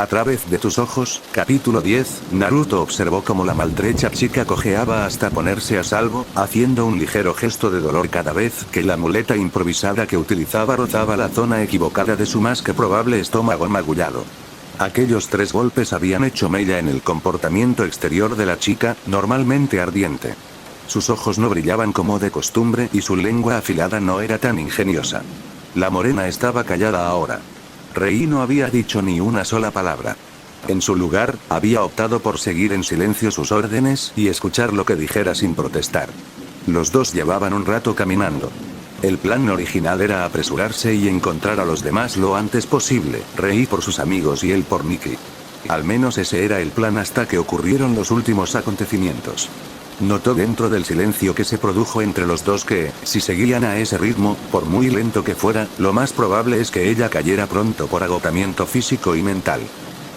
A través de tus ojos, capítulo 10, Naruto observó cómo la maltrecha chica cojeaba hasta ponerse a salvo, haciendo un ligero gesto de dolor cada vez que la muleta improvisada que utilizaba rozaba la zona equivocada de su más que probable estómago magullado. Aquellos 3 golpes habían hecho mella en el comportamiento exterior de la chica, normalmente ardiente. Sus ojos no brillaban como de costumbre y su lengua afilada no era tan ingeniosa. La morena estaba callada ahora. Rei no había dicho ni una sola palabra. En su lugar, había optado por seguir en silencio sus órdenes y escuchar lo que dijera sin protestar. Los dos llevaban un rato caminando. El plan original era apresurarse y encontrar a los demás lo antes posible, Rei por sus amigos y él por Nikki. Al menos ese era el plan hasta que ocurrieron los últimos acontecimientos. Notó dentro del silencio que se produjo entre los dos que, si seguían a ese ritmo, por muy lento que fuera, lo más probable es que ella cayera pronto por agotamiento físico y mental.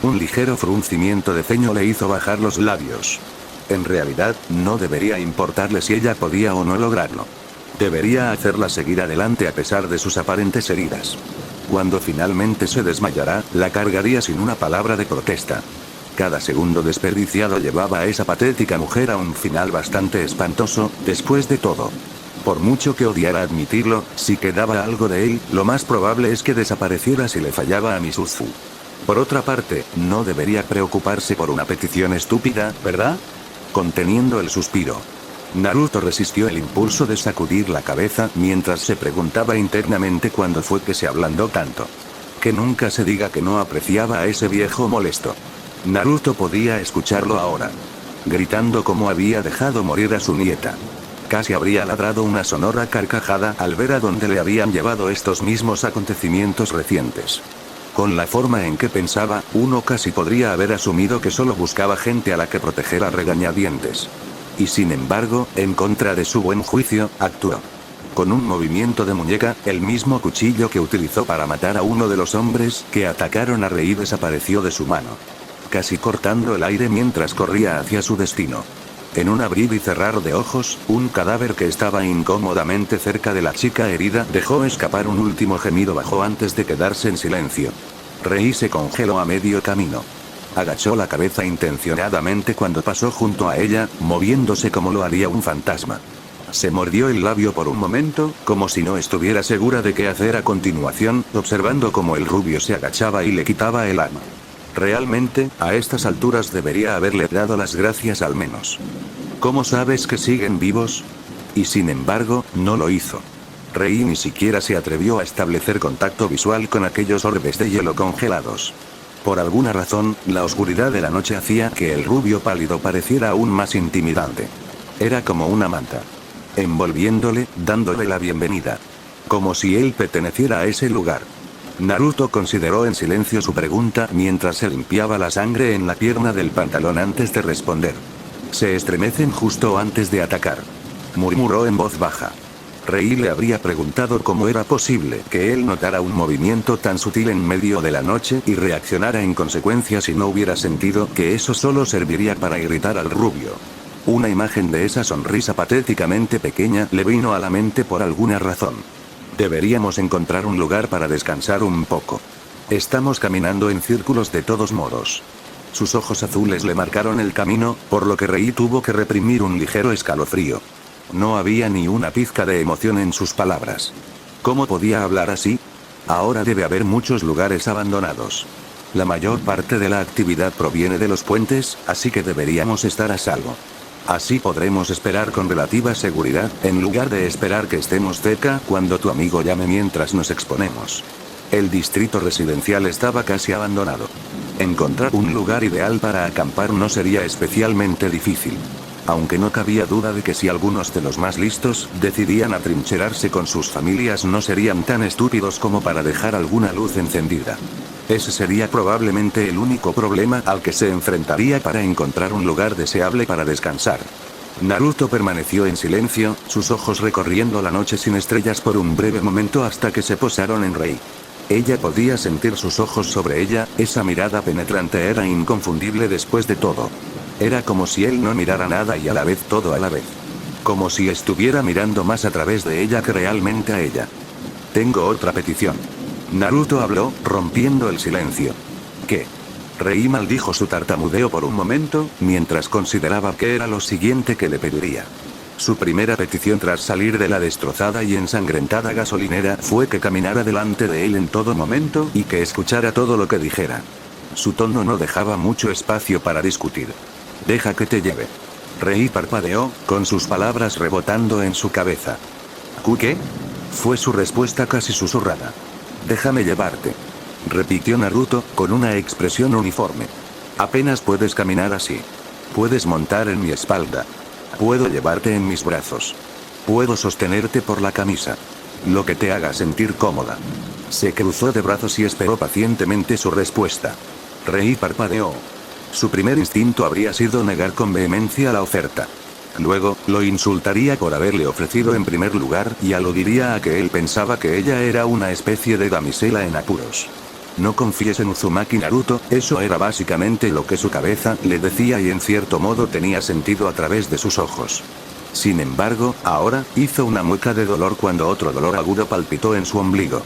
Un ligero fruncimiento de ceño le hizo bajar los labios. En realidad, no debería importarle si ella podía o no lograrlo. Debería hacerla seguir adelante a pesar de sus aparentes heridas. Cuando finalmente se desmayará, la cargaría sin una palabra de protesta. Cada segundo desperdiciado llevaba a esa patética mujer a un final bastante espantoso, después de todo. Por mucho que odiara admitirlo, si quedaba algo de él, lo más probable es que desapareciera si le fallaba a Misuzu. Por otra parte, no debería preocuparse por una petición estúpida, ¿verdad? Conteniendo el suspiro, Naruto resistió el impulso de sacudir la cabeza mientras se preguntaba internamente cuándo fue que se ablandó tanto. Que nunca se diga que no apreciaba a ese viejo molesto. Naruto podía escucharlo ahora. Gritando cómo había dejado morir a su nieta. Casi habría ladrado una sonora carcajada al ver a dónde le habían llevado estos mismos acontecimientos recientes. Con la forma en que pensaba, uno casi podría haber asumido que solo buscaba gente a la que proteger a regañadientes. Y sin embargo, en contra de su buen juicio, actuó. Con un movimiento de muñeca, el mismo cuchillo que utilizó para matar a uno de los hombres que atacaron a Rei desapareció de su mano. Casi cortando el aire mientras corría hacia su destino. En un abrir y cerrar de ojos, un cadáver que estaba incómodamente cerca de la chica herida dejó escapar un último gemido bajo antes de quedarse en silencio. Rei se congeló a medio camino. Agachó la cabeza intencionadamente cuando pasó junto a ella, moviéndose como lo haría un fantasma. Se mordió el labio por un momento, como si no estuviera segura de qué hacer a continuación, observando cómo el rubio se agachaba y le quitaba el arma. Realmente, a estas alturas debería haberle dado las gracias al menos. ¿Cómo sabes que siguen vivos? Y sin embargo, no lo hizo. Rei ni siquiera se atrevió a establecer contacto visual con aquellos orbes de hielo congelados. Por alguna razón, la oscuridad de la noche hacía que el rubio pálido pareciera aún más intimidante. Era como una manta. Envolviéndole, dándole la bienvenida. Como si él perteneciera a ese lugar. Naruto consideró en silencio su pregunta mientras se limpiaba la sangre en la pierna del pantalón antes de responder. Se estremecen justo antes de atacar. Murmuró en voz baja. Rei le habría preguntado cómo era posible que él notara un movimiento tan sutil en medio de la noche y reaccionara en consecuencia si no hubiera sentido que eso solo serviría para irritar al rubio. Una imagen de esa sonrisa patéticamente pequeña le vino a la mente por alguna razón. Deberíamos encontrar un lugar para descansar un poco. Estamos caminando en círculos de todos modos. Sus ojos azules le marcaron el camino, por lo que Rei tuvo que reprimir un ligero escalofrío. No había ni una pizca de emoción en sus palabras. ¿Cómo podía hablar así? Ahora debe haber muchos lugares abandonados. La mayor parte de la actividad proviene de los puentes, así que deberíamos estar a salvo. Así podremos esperar con relativa seguridad, en lugar de esperar que estemos cerca cuando tu amigo llame mientras nos exponemos. El distrito residencial estaba casi abandonado. Encontrar un lugar ideal para acampar no sería especialmente difícil. Aunque no cabía duda de que si algunos de los más listos decidían atrincherarse con sus familias no serían tan estúpidos como para dejar alguna luz encendida. Ese sería probablemente el único problema al que se enfrentaría para encontrar un lugar deseable para descansar. Naruto permaneció en silencio, sus ojos recorriendo la noche sin estrellas por un breve momento hasta que se posaron en Rei. Ella podía sentir sus ojos sobre ella, esa mirada penetrante era inconfundible después de todo. Era como si él no mirara nada y a la vez todo a la vez. Como si estuviera mirando más a través de ella que realmente a ella. Tengo otra petición. Naruto habló, rompiendo el silencio. ¿Qué? Rei maldijo su tartamudeo por un momento, mientras consideraba qué era lo siguiente que le pediría. Su primera petición tras salir de la destrozada y ensangrentada gasolinera fue que caminara delante de él en todo momento y que escuchara todo lo que dijera. Su tono no dejaba mucho espacio para discutir. «Deja que te lleve». Rei parpadeó, con sus palabras rebotando en su cabeza. «¿Qué?» fue su respuesta casi susurrada. «Déjame llevarte», repitió Naruto, con una expresión uniforme. «Apenas puedes caminar así. Puedes montar en mi espalda. Puedo llevarte en mis brazos. Puedo sostenerte por la camisa. Lo que te haga sentir cómoda». Se cruzó de brazos y esperó pacientemente su respuesta. Rei parpadeó. Su primer instinto habría sido negar con vehemencia la oferta. Luego, lo insultaría por haberle ofrecido en primer lugar y aludiría a que él pensaba que ella era una especie de damisela en apuros. No confíes en Uzumaki Naruto, eso era básicamente lo que su cabeza le decía y en cierto modo tenía sentido a través de sus ojos. Sin embargo, ahora, hizo una mueca de dolor cuando otro dolor agudo palpitó en su ombligo.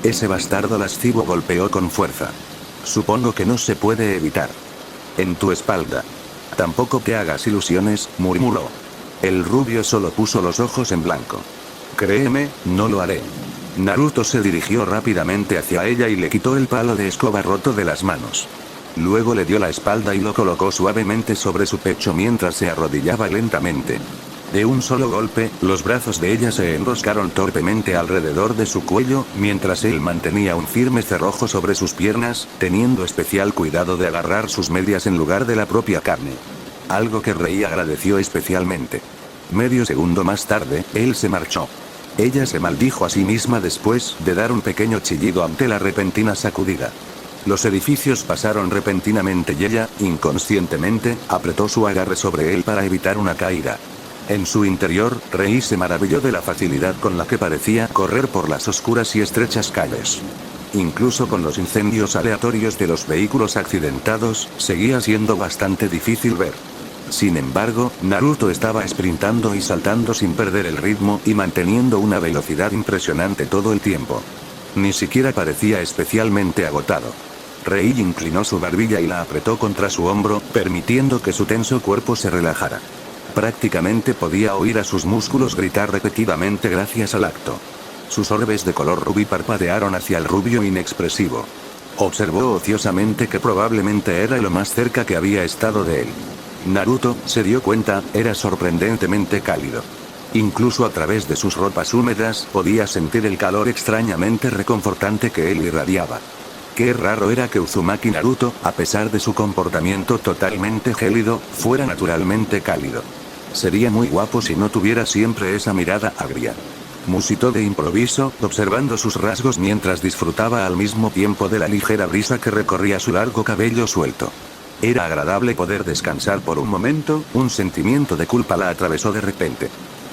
Ese bastardo lascivo golpeó con fuerza. «Supongo que no se puede evitar». «En tu espalda». «Tampoco te hagas ilusiones», murmuró. El rubio solo puso los ojos en blanco. «Créeme, no lo haré». Naruto se dirigió rápidamente hacia ella y le quitó el palo de escoba roto de las manos. Luego le dio la espalda y lo colocó suavemente sobre su pecho mientras se arrodillaba lentamente. De un solo golpe, los brazos de ella se enroscaron torpemente alrededor de su cuello, mientras él mantenía un firme cerrojo sobre sus piernas, teniendo especial cuidado de agarrar sus medias en lugar de la propia carne. Algo que Rei agradeció especialmente. Medio segundo más tarde, él se marchó. Ella se maldijo a sí misma después de dar un pequeño chillido ante la repentina sacudida. Los edificios pasaron repentinamente y ella, inconscientemente, apretó su agarre sobre él para evitar una caída. En su interior, Rei se maravilló de la facilidad con la que parecía correr por las oscuras y estrechas calles. Incluso con los incendios aleatorios de los vehículos accidentados, seguía siendo bastante difícil ver. Sin embargo, Naruto estaba sprintando y saltando sin perder el ritmo y manteniendo una velocidad impresionante todo el tiempo. Ni siquiera parecía especialmente agotado. Rei inclinó su barbilla y la apretó contra su hombro, permitiendo que su tenso cuerpo se relajara. Prácticamente podía oír a sus músculos gritar repetidamente gracias al acto. Sus orbes de color rubí parpadearon hacia el rubio inexpresivo. Observó ociosamente que probablemente era lo más cerca que había estado de él. Naruto, se dio cuenta, era sorprendentemente cálido. Incluso a través de sus ropas húmedas, podía sentir el calor extrañamente reconfortante que él irradiaba. Qué raro era que Uzumaki Naruto, a pesar de su comportamiento totalmente gélido, fuera naturalmente cálido. Sería muy guapo si no tuviera siempre esa mirada agria. Musitó de improviso, observando sus rasgos mientras disfrutaba al mismo tiempo de la ligera brisa que recorría su largo cabello suelto. Era agradable poder descansar por un momento, un sentimiento de culpa la atravesó de repente.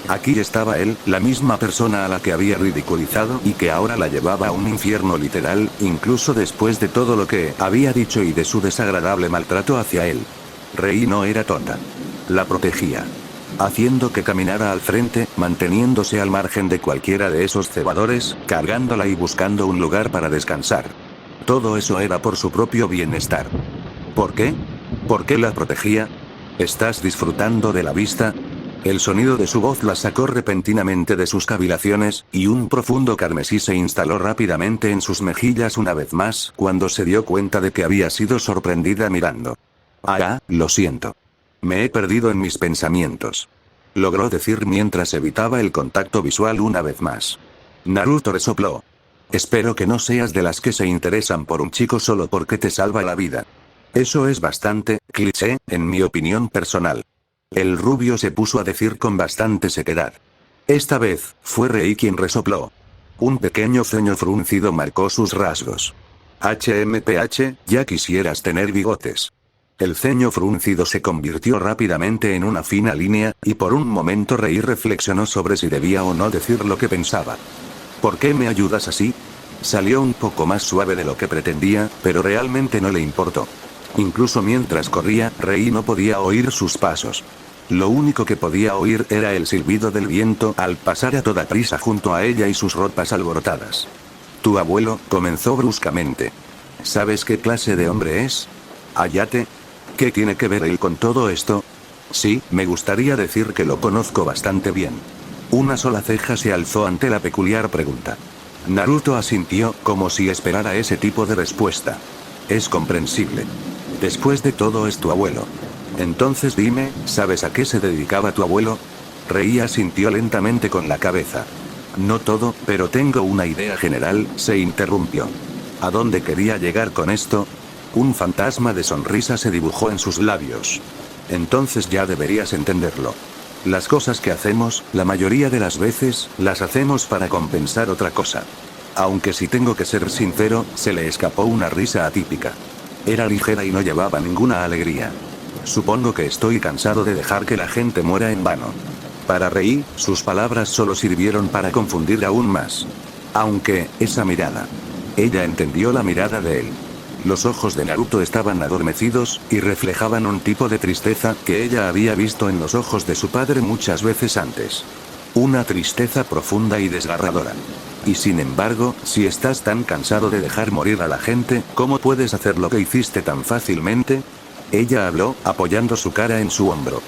Aquí estaba él, la misma persona a la que había ridiculizado y que ahora la llevaba a un infierno literal, incluso después de todo lo que había dicho y de su desagradable maltrato hacia él. Rei no era tonta. La protegía. Haciendo que caminara al frente, manteniéndose al margen de cualquiera de esos cebadores, cargándola y buscando un lugar para descansar. Todo eso era por su propio bienestar. ¿Por qué? ¿Por qué la protegía? ¿Estás disfrutando de la vista? El sonido de su voz la sacó repentinamente de sus cavilaciones, y un profundo carmesí se instaló rápidamente en sus mejillas una vez más, cuando se dio cuenta de que había sido sorprendida mirando. Lo siento. Me he perdido en mis pensamientos. Logró decir mientras evitaba el contacto visual una vez más. Naruto resopló. Espero que no seas de las que se interesan por un chico solo porque te salva la vida. Eso es bastante cliché, en mi opinión personal. El rubio se puso a decir con bastante sequedad. Esta vez, fue Rei quien resopló. Un pequeño ceño fruncido marcó sus rasgos. HMPH, ya quisieras tener bigotes. El ceño fruncido se convirtió rápidamente en una fina línea, y por un momento Rei reflexionó sobre si debía o no decir lo que pensaba. ¿Por qué me ayudas así? Salió un poco más suave de lo que pretendía, pero realmente no le importó. Incluso mientras corría, Rei no podía oír sus pasos. Lo único que podía oír era el silbido del viento al pasar a toda prisa junto a ella y sus ropas alborotadas. Tu abuelo, comenzó bruscamente. ¿Sabes qué clase de hombre es? ¿Ayate? ¿Qué tiene que ver él con todo esto? Sí, me gustaría decir que lo conozco bastante bien. Una sola ceja se alzó ante la peculiar pregunta. Naruto asintió, como si esperara ese tipo de respuesta. Es comprensible. Después de todo es tu abuelo. Entonces dime, ¿sabes a qué se dedicaba tu abuelo? Rei asintió lentamente con la cabeza. No todo, pero tengo una idea general, se interrumpió. ¿A dónde quería llegar con esto? Un fantasma de sonrisa se dibujó en sus labios. Entonces ya deberías entenderlo. Las cosas que hacemos, la mayoría de las veces, las hacemos para compensar otra cosa. Aunque si tengo que ser sincero, se le escapó una risa atípica. Era ligera y no llevaba ninguna alegría. Supongo que estoy cansado de dejar que la gente muera en vano. Para Rei, sus palabras solo sirvieron para confundir aún más. Aunque, esa mirada. Ella entendió la mirada de él. Los ojos de Naruto estaban adormecidos, y reflejaban un tipo de tristeza que ella había visto en los ojos de su padre muchas veces antes. Una tristeza profunda y desgarradora. Y sin embargo, si estás tan cansado de dejar morir a la gente, ¿cómo puedes hacer lo que hiciste tan fácilmente? Ella habló, apoyando su cara en su hombro.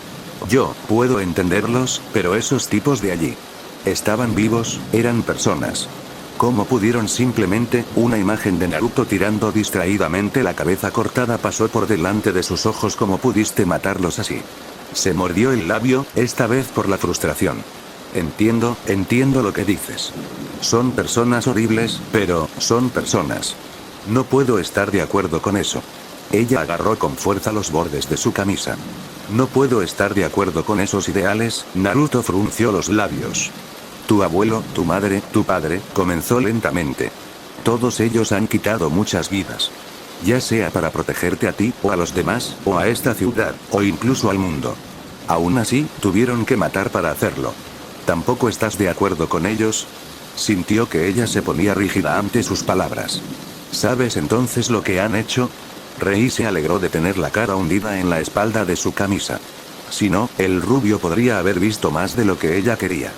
Yo puedo entenderlos, pero esos tipos de allí. Estaban vivos, eran personas. ¿Cómo pudieron simplemente? Una imagen de Naruto tirando distraídamente la cabeza cortada pasó por delante de sus ojos. ¿Cómo pudiste matarlos así? Se mordió el labio, esta vez por la frustración. Entiendo lo que dices. Son personas horribles, pero, son personas. No puedo estar de acuerdo con eso. Ella agarró con fuerza los bordes de su camisa. No puedo estar de acuerdo con esos ideales, Naruto frunció los labios. Tu abuelo, tu madre, tu padre, comenzó lentamente. Todos ellos han quitado muchas vidas. Ya sea para protegerte a ti, o a los demás, o a esta ciudad, o incluso al mundo. Aún así, tuvieron que matar para hacerlo. ¿Tampoco estás de acuerdo con ellos? Sintió que ella se ponía rígida ante sus palabras. ¿Sabes entonces lo que han hecho? Rei se alegró de tener la cara hundida en la espalda de su camisa. Si no, el rubio podría haber visto más de lo que ella quería.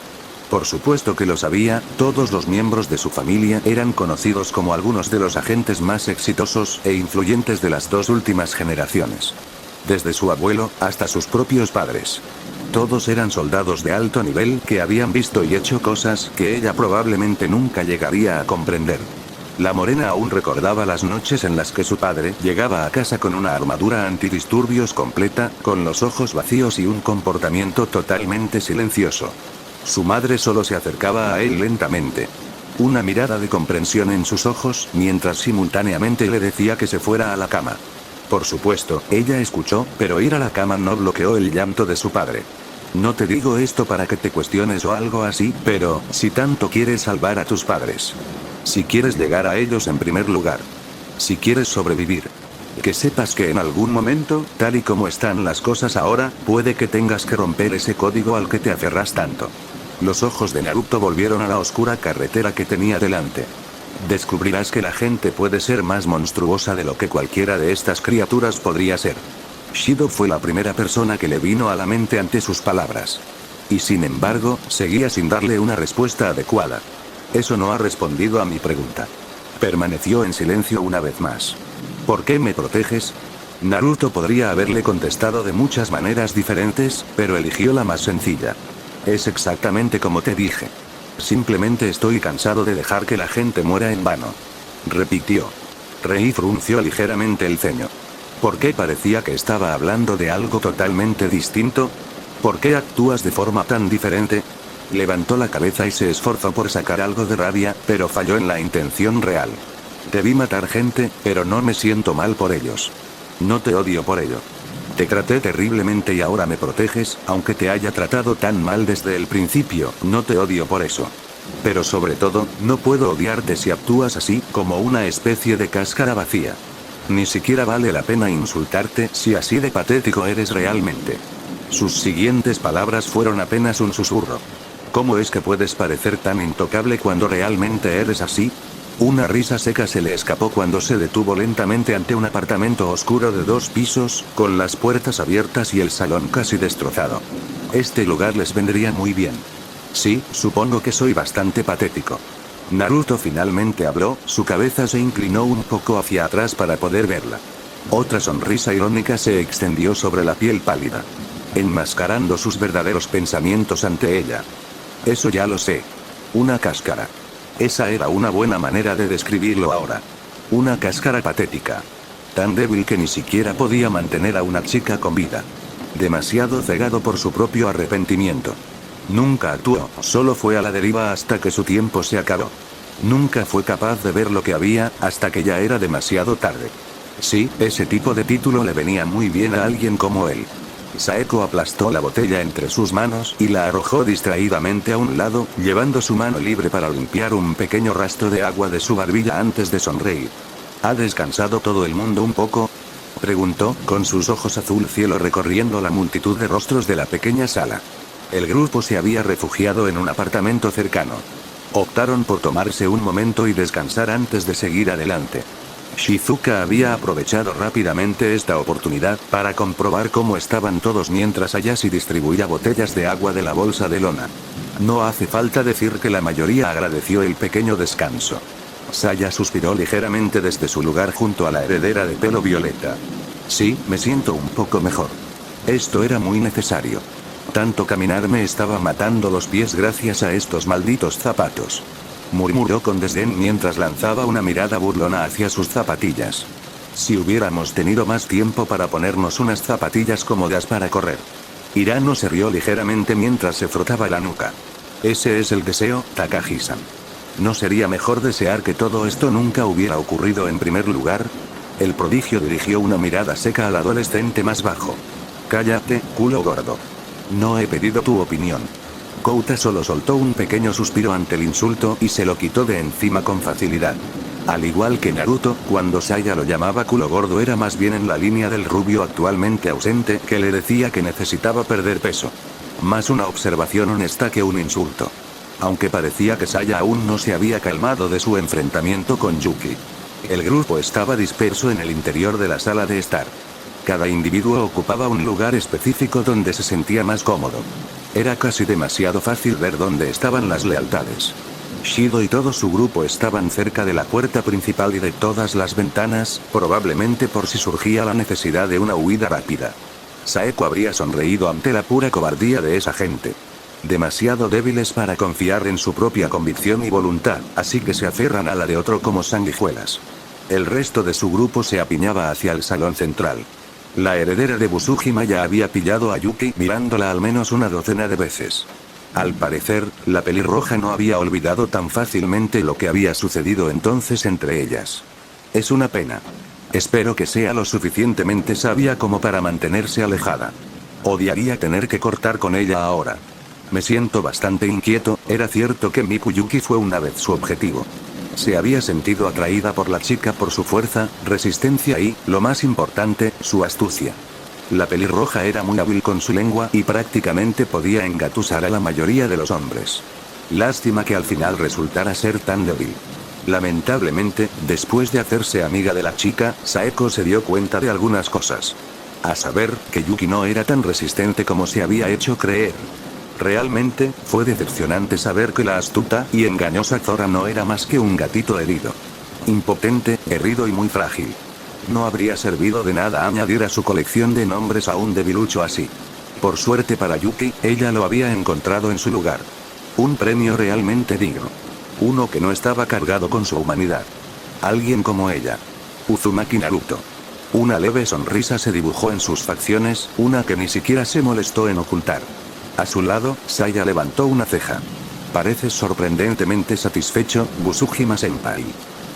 Por supuesto que lo sabía, todos los miembros de su familia eran conocidos como algunos de los agentes más exitosos e influyentes de las dos últimas generaciones. Desde su abuelo, hasta sus propios padres. Todos eran soldados de alto nivel que habían visto y hecho cosas que ella probablemente nunca llegaría a comprender. La morena aún recordaba las noches en las que su padre llegaba a casa con una armadura antidisturbios completa, con los ojos vacíos y un comportamiento totalmente silencioso. Su madre solo se acercaba a él lentamente. Una mirada de comprensión en sus ojos, mientras simultáneamente le decía que se fuera a la cama. Por supuesto, ella escuchó, pero ir a la cama no bloqueó el llanto de su padre. No te digo esto para que te cuestiones o algo así, pero, si tanto quieres salvar a tus padres. Si quieres llegar a ellos en primer lugar. Si quieres sobrevivir. Que sepas que en algún momento, tal y como están las cosas ahora, puede que tengas que romper ese código al que te aferras tanto. Los ojos de Naruto volvieron a la oscura carretera que tenía delante. Descubrirás que la gente puede ser más monstruosa de lo que cualquiera de estas criaturas podría ser. Shido fue la primera persona que le vino a la mente ante sus palabras. Y sin embargo, seguía sin darle una respuesta adecuada. Eso no ha respondido a mi pregunta. Permaneció en silencio una vez más. ¿Por qué me proteges? Naruto podría haberle contestado de muchas maneras diferentes, pero eligió la más sencilla. Es exactamente como te dije. Simplemente estoy cansado de dejar que la gente muera en vano. Repitió. Rei frunció ligeramente el ceño. ¿Por qué parecía que estaba hablando de algo totalmente distinto? ¿Por qué actúas de forma tan diferente? Levantó la cabeza y se esforzó por sacar algo de rabia, pero falló en la intención real. Debí matar gente, pero no me siento mal por ellos. No te odio por ello. Te traté terriblemente y ahora me proteges, aunque te haya tratado tan mal desde el principio, no te odio por eso. Pero sobre todo, no puedo odiarte si actúas así, como una especie de cáscara vacía. Ni siquiera vale la pena insultarte si así de patético eres realmente. Sus siguientes palabras fueron apenas un susurro. ¿Cómo es que puedes parecer tan intocable cuando realmente eres así? Una risa seca se le escapó cuando se detuvo lentamente ante un apartamento oscuro de 2 pisos, con las puertas abiertas y el salón casi destrozado. Este lugar les vendría muy bien. Sí, supongo que soy bastante patético. Naruto finalmente habló, su cabeza se inclinó un poco hacia atrás para poder verla. Otra sonrisa irónica se extendió sobre la piel pálida, enmascarando sus verdaderos pensamientos ante ella. Eso ya lo sé. Una cáscara. Esa era una buena manera de describirlo ahora. Una cáscara patética. Tan débil que ni siquiera podía mantener a una chica con vida. Demasiado cegado por su propio arrepentimiento. Nunca actuó, solo fue a la deriva hasta que su tiempo se acabó. Nunca fue capaz de ver lo que había, hasta que ya era demasiado tarde. Sí, ese tipo de título le venía muy bien a alguien como él. Saeko aplastó la botella entre sus manos y la arrojó distraídamente a un lado, llevando su mano libre para limpiar un pequeño rastro de agua de su barbilla antes de sonreír. ¿Ha descansado todo el mundo un poco?, preguntó, con sus ojos azul cielo recorriendo la multitud de rostros de la pequeña sala. El grupo se había refugiado en un apartamento cercano. Optaron por tomarse un momento y descansar antes de seguir adelante. Shizuka había aprovechado rápidamente esta oportunidad para comprobar cómo estaban todos mientras Ayashi distribuía botellas de agua de la bolsa de lona. No hace falta decir que la mayoría agradeció el pequeño descanso. Saya suspiró ligeramente desde su lugar junto a la heredera de pelo violeta. Sí, me siento un poco mejor. Esto era muy necesario. Tanto caminar me estaba matando los pies gracias a estos malditos zapatos. Murmuró con desdén mientras lanzaba una mirada burlona hacia sus zapatillas. Si hubiéramos tenido más tiempo para ponernos unas zapatillas cómodas para correr. Hirano se rió ligeramente mientras se frotaba la nuca. Ese es el deseo, Takagi-san. ¿No sería mejor desear que todo esto nunca hubiera ocurrido en primer lugar? El prodigio dirigió una mirada seca al adolescente más bajo. Cállate, culo gordo. No he pedido tu opinión. Kouta solo soltó un pequeño suspiro ante el insulto y se lo quitó de encima con facilidad. Al igual que Naruto, cuando Saya lo llamaba culo gordo era más bien en la línea del rubio actualmente ausente que le decía que necesitaba perder peso. Más una observación honesta que un insulto. Aunque parecía que Saya aún no se había calmado de su enfrentamiento con Yuki. El grupo estaba disperso en el interior de la sala de estar. Cada individuo ocupaba un lugar específico donde se sentía más cómodo. Era casi demasiado fácil ver dónde estaban las lealtades. Shido y todo su grupo estaban cerca de la puerta principal y de todas las ventanas, probablemente por si surgía la necesidad de una huida rápida. Saeko habría sonreído ante la pura cobardía de esa gente. Demasiado débiles para confiar en su propia convicción y voluntad, así que se aferran a la de otro como sanguijuelas. El resto de su grupo se apiñaba hacia el salón central. La heredera de Busujima ya había pillado a Yuki mirándola al menos una docena de veces. Al parecer, la pelirroja no había olvidado tan fácilmente lo que había sucedido entonces entre ellas. Es una pena. Espero que sea lo suficientemente sabia como para mantenerse alejada. Odiaría tener que cortar con ella ahora. Me siento bastante inquieto, era cierto que Mikuyuki fue una vez su objetivo. Se había sentido atraída por la chica por su fuerza, resistencia y, lo más importante, su astucia. La pelirroja era muy hábil con su lengua y prácticamente podía engatusar a la mayoría de los hombres. Lástima que al final resultara ser tan débil. Lamentablemente, después de hacerse amiga de la chica, Saeko se dio cuenta de algunas cosas. A saber, que Yuki no era tan resistente como se había hecho creer. Realmente, fue decepcionante saber que la astuta y engañosa Zora no era más que un gatito herido. Impotente, herido y muy frágil. No habría servido de nada añadir a su colección de nombres a un debilucho así. Por suerte para Yuki, ella lo había encontrado en su lugar. Un premio realmente digno. Uno que no estaba cargado con su humanidad. Alguien como ella. Uzumaki Naruto. Una leve sonrisa se dibujó en sus facciones, una que ni siquiera se molestó en ocultar. A su lado, Saya levantó una ceja. Pareces sorprendentemente satisfecho, Busujima-senpai.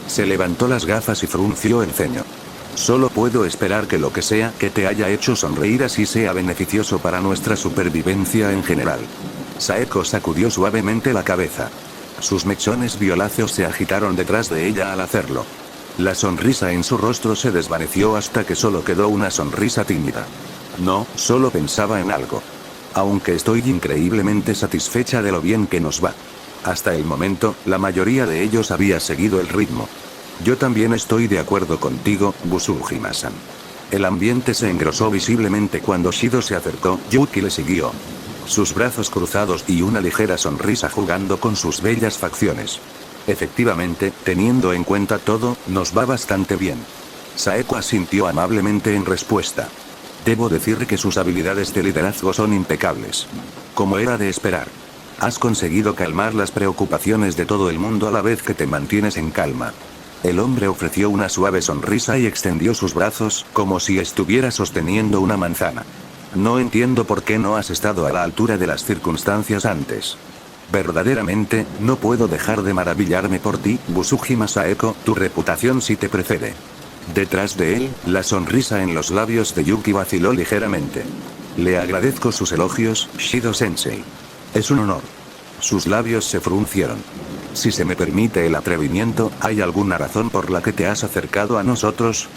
Se levantó las gafas y frunció el ceño. Solo puedo esperar que lo que sea que te haya hecho sonreír así sea beneficioso para nuestra supervivencia en general. Saeko sacudió suavemente la cabeza. Sus mechones violáceos se agitaron detrás de ella al hacerlo. La sonrisa en su rostro se desvaneció hasta que solo quedó una sonrisa tímida. No, solo pensaba en algo. Aunque estoy increíblemente satisfecha de lo bien que nos va. Hasta el momento, la mayoría de ellos había seguido el ritmo. Yo también estoy de acuerdo contigo, Busujima-san. El ambiente se engrosó visiblemente cuando Shido se acercó, Yuki le siguió. Sus brazos cruzados y una ligera sonrisa jugando con sus bellas facciones. Efectivamente, teniendo en cuenta todo, nos va bastante bien. Saeko asintió amablemente en respuesta. Debo decir que sus habilidades de liderazgo son impecables. Como era de esperar. Has conseguido calmar las preocupaciones de todo el mundo a la vez que te mantienes en calma. El hombre ofreció una suave sonrisa y extendió sus brazos, como si estuviera sosteniendo una manzana. No entiendo por qué no has estado a la altura de las circunstancias antes. Verdaderamente, no puedo dejar de maravillarme por ti, Busujima Saeko, tu reputación sí te precede. Detrás de él, la sonrisa en los labios de Yuki vaciló ligeramente. Le agradezco sus elogios, Shido-sensei. Es un honor. Sus labios se fruncieron. Si se me permite el atrevimiento, ¿hay alguna razón por la que te has acercado a nosotros?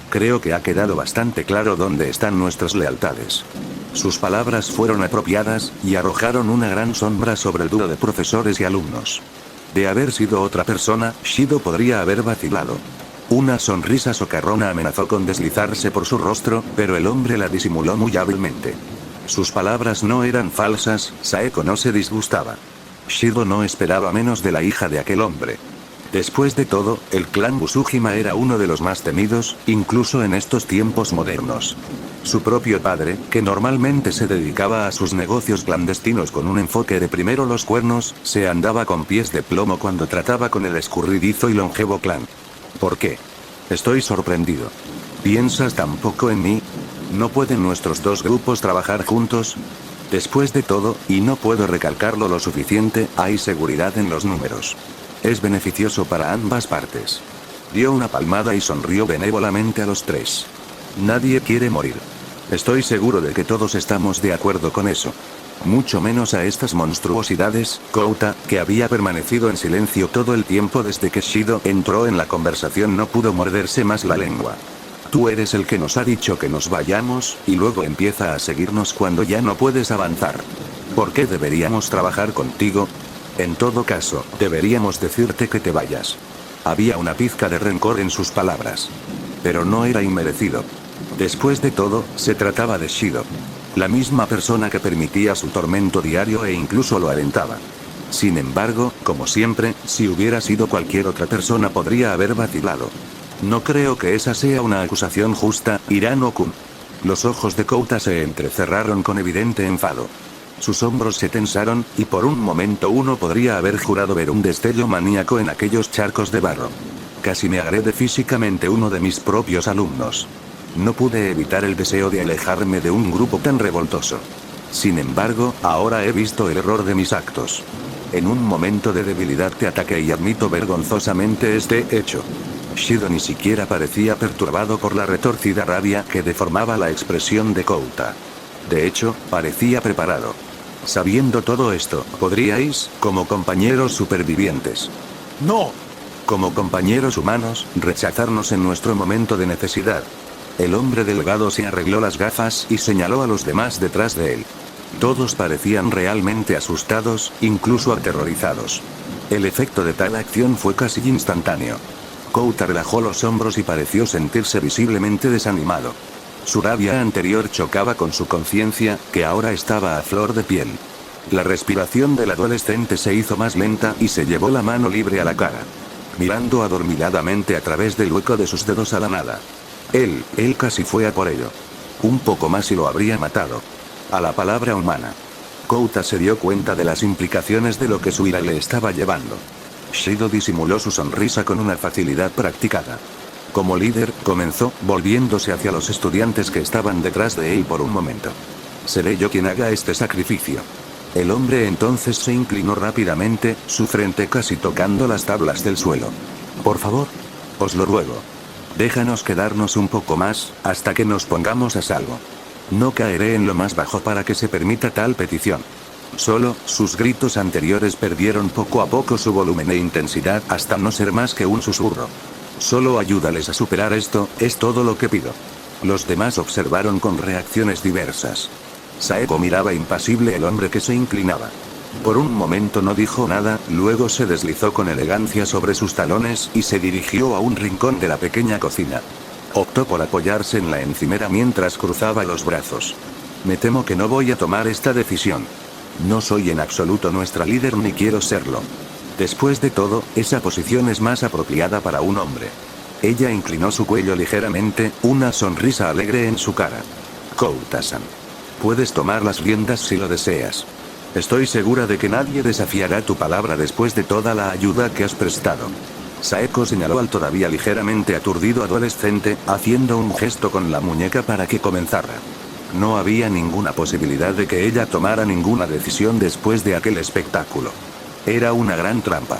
Creo que ha quedado bastante claro dónde están nuestras lealtades. Sus palabras fueron apropiadas, y arrojaron una gran sombra sobre el dúo de profesores y alumnos. De haber sido otra persona, Shido podría haber vacilado. Una sonrisa socarrona amenazó con deslizarse por su rostro, pero el hombre la disimuló muy hábilmente. Sus palabras no eran falsas, Saeko no se disgustaba. Shido no esperaba menos de la hija de aquel hombre. Después de todo, el clan Busujima era uno de los más temidos, incluso en estos tiempos modernos. Su propio padre, que normalmente se dedicaba a sus negocios clandestinos con un enfoque de primero los cuernos, se andaba con pies de plomo cuando trataba con el escurridizo y longevo clan. ¿Por qué? Estoy sorprendido. ¿Piensas tan poco en mí? ¿No pueden nuestros dos grupos trabajar juntos? Después de todo, y no puedo recalcarlo lo suficiente, hay seguridad en los números. Es beneficioso para ambas partes. Dio una palmada y sonrió benévolamente a los tres. Nadie quiere morir. Estoy seguro de que todos estamos de acuerdo con eso. Mucho menos a estas monstruosidades, Kouta, que había permanecido en silencio todo el tiempo desde que Shido entró en la conversación, no pudo morderse más la lengua. Tú eres el que nos ha dicho que nos vayamos, y luego empieza a seguirnos cuando ya no puedes avanzar. ¿Por qué deberíamos trabajar contigo? En todo caso, deberíamos decirte que te vayas. Había una pizca de rencor en sus palabras. Pero no era inmerecido. Después de todo, se trataba de Shido. La misma persona que permitía su tormento diario e incluso lo alentaba. Sin embargo, como siempre, si hubiera sido cualquier otra persona podría haber vacilado. No creo que esa sea una acusación justa, Hirano-kun. Los ojos de Kouta se entrecerraron con evidente enfado. Sus hombros se tensaron, y por un momento uno podría haber jurado ver un destello maníaco en aquellos charcos de barro. Casi me agrede físicamente uno de mis propios alumnos. No pude evitar el deseo de alejarme de un grupo tan revoltoso. Sin embargo, ahora he visto el error de mis actos. En un momento de debilidad te ataqué y admito vergonzosamente este hecho. Shido ni siquiera parecía perturbado por la retorcida rabia que deformaba la expresión de Kouta. De hecho, parecía preparado. Sabiendo todo esto, ¿podríais, como compañeros supervivientes? ¡No! Como compañeros humanos, rechazarnos en nuestro momento de necesidad. El hombre delgado se arregló las gafas y señaló a los demás detrás de él. Todos parecían realmente asustados, incluso aterrorizados. El efecto de tal acción fue casi instantáneo. Kouta relajó los hombros y pareció sentirse visiblemente desanimado. Su rabia anterior chocaba con su conciencia, que ahora estaba a flor de piel. La respiración del adolescente se hizo más lenta y se llevó la mano libre a la cara. Mirando adormilladamente a través del hueco de sus dedos a la nada. Él casi fue a por ello. Un poco más y lo habría matado. A la palabra humana. Kouta se dio cuenta de las implicaciones de lo que su ira le estaba llevando. Shido disimuló su sonrisa con una facilidad practicada. Como líder, comenzó, volviéndose hacia los estudiantes que estaban detrás de él por un momento. Seré yo quien haga este sacrificio. El hombre entonces se inclinó rápidamente, su frente casi tocando las tablas del suelo. Por favor. Os lo ruego. Déjanos quedarnos un poco más, hasta que nos pongamos a salvo. No caeré en lo más bajo para que se permita tal petición. Solo, sus gritos anteriores perdieron poco a poco su volumen e intensidad hasta no ser más que un susurro. Solo ayúdales a superar esto, es todo lo que pido. Los demás observaron con reacciones diversas. Saeko miraba impasible el hombre que se inclinaba. Por un momento no dijo nada, luego se deslizó con elegancia sobre sus talones y se dirigió a un rincón de la pequeña cocina. Optó por apoyarse en la encimera mientras cruzaba los brazos. Me temo que no voy a tomar esta decisión. No soy en absoluto nuestra líder ni quiero serlo. Después de todo, esa posición es más apropiada para un hombre. Ella inclinó su cuello ligeramente, una sonrisa alegre en su cara. Kouta-san. Puedes tomar las riendas si lo deseas. Estoy segura de que nadie desafiará tu palabra después de toda la ayuda que has prestado. Saeko señaló al todavía ligeramente aturdido adolescente, haciendo un gesto con la muñeca para que comenzara. No había ninguna posibilidad de que ella tomara ninguna decisión después de aquel espectáculo. Era una gran trampa.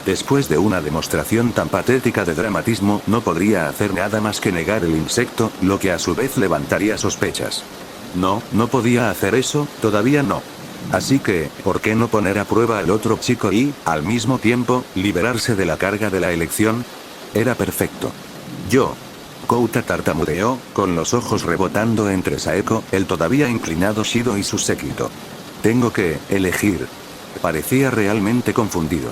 Después de una demostración tan patética de dramatismo, no podría hacer nada más que negar el insecto, lo que a su vez levantaría sospechas. No podía hacer eso, todavía no. Así que, ¿por qué no poner a prueba al otro chico y, al mismo tiempo, liberarse de la carga de la elección? Era perfecto. Kouta tartamudeó, con los ojos rebotando entre Saeko, el todavía inclinado Shido y su séquito. Tengo que elegir. Parecía realmente confundido.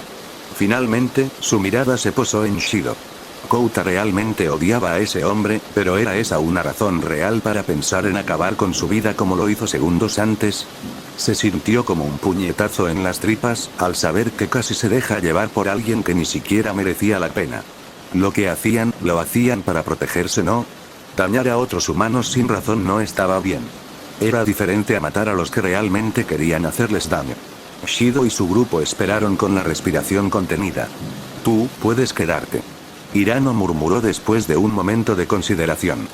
Finalmente, su mirada se posó en Shido. Kouta realmente odiaba a ese hombre, pero ¿era esa una razón real para pensar en acabar con su vida como lo hizo segundos antes? Se sintió como un puñetazo en las tripas, al saber que casi se deja llevar por alguien que ni siquiera merecía la pena. Lo que hacían, lo hacían para protegerse, ¿no? Dañar a otros humanos sin razón no estaba bien. Era diferente a matar a los que realmente querían hacerles daño. Shido y su grupo esperaron con la respiración contenida. Tú, puedes quedarte. Hirano murmuró después de un momento de consideración.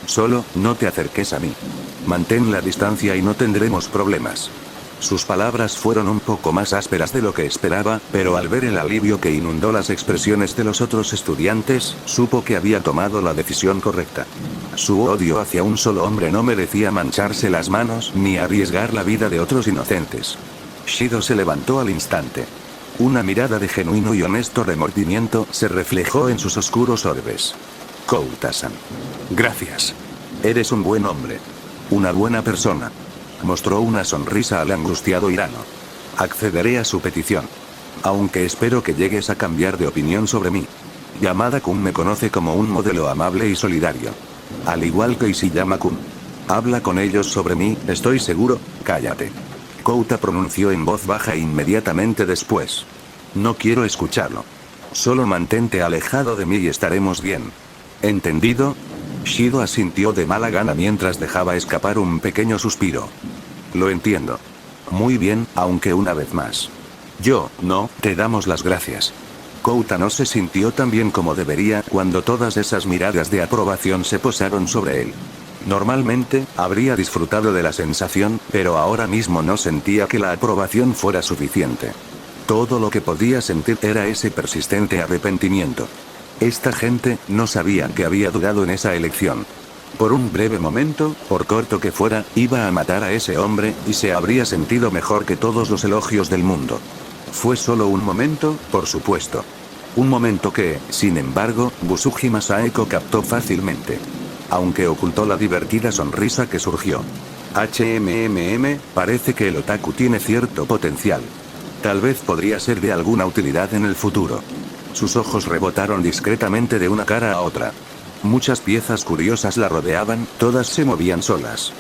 Solo, no te acerques a mí. Mantén la distancia y no tendremos problemas. Sus palabras fueron un poco más ásperas de lo que esperaba, pero al ver el alivio que inundó las expresiones de los otros estudiantes, supo que había tomado la decisión correcta. Su odio hacia un solo hombre no merecía mancharse las manos ni arriesgar la vida de otros inocentes. Shido se levantó al instante. Una mirada de genuino y honesto remordimiento se reflejó en sus oscuros orbes. Kouta-san. Gracias. Eres un buen hombre. Una buena persona. Mostró una sonrisa al angustiado Hirano. Accederé a su petición. Aunque espero que llegues a cambiar de opinión sobre mí. Yamada-kun me conoce como un modelo amable y solidario. Al igual que Ishiyama-kun. Habla con ellos sobre mí, estoy seguro. Cállate. Kouta pronunció en voz baja inmediatamente después. No quiero escucharlo. Solo mantente alejado de mí y estaremos bien. ¿Entendido? Shido asintió de mala gana mientras dejaba escapar un pequeño suspiro. Lo entiendo. Muy bien, aunque una vez más. Te damos las gracias. Kouta no se sintió tan bien como debería cuando todas esas miradas de aprobación se posaron sobre él. Normalmente, habría disfrutado de la sensación, pero ahora mismo no sentía que la aprobación fuera suficiente. Todo lo que podía sentir era ese persistente arrepentimiento. Esta gente no sabía que había dudado en esa elección. Por un breve momento, por corto que fuera, iba a matar a ese hombre, y se habría sentido mejor que todos los elogios del mundo. Fue solo un momento, por supuesto. Un momento que, sin embargo, Busujima Saeko captó fácilmente. Aunque ocultó la divertida sonrisa que surgió. Parece que el otaku tiene cierto potencial. Tal vez podría ser de alguna utilidad en el futuro. Sus ojos rebotaron discretamente de una cara a otra. Muchas piezas curiosas la rodeaban, todas se movían solas.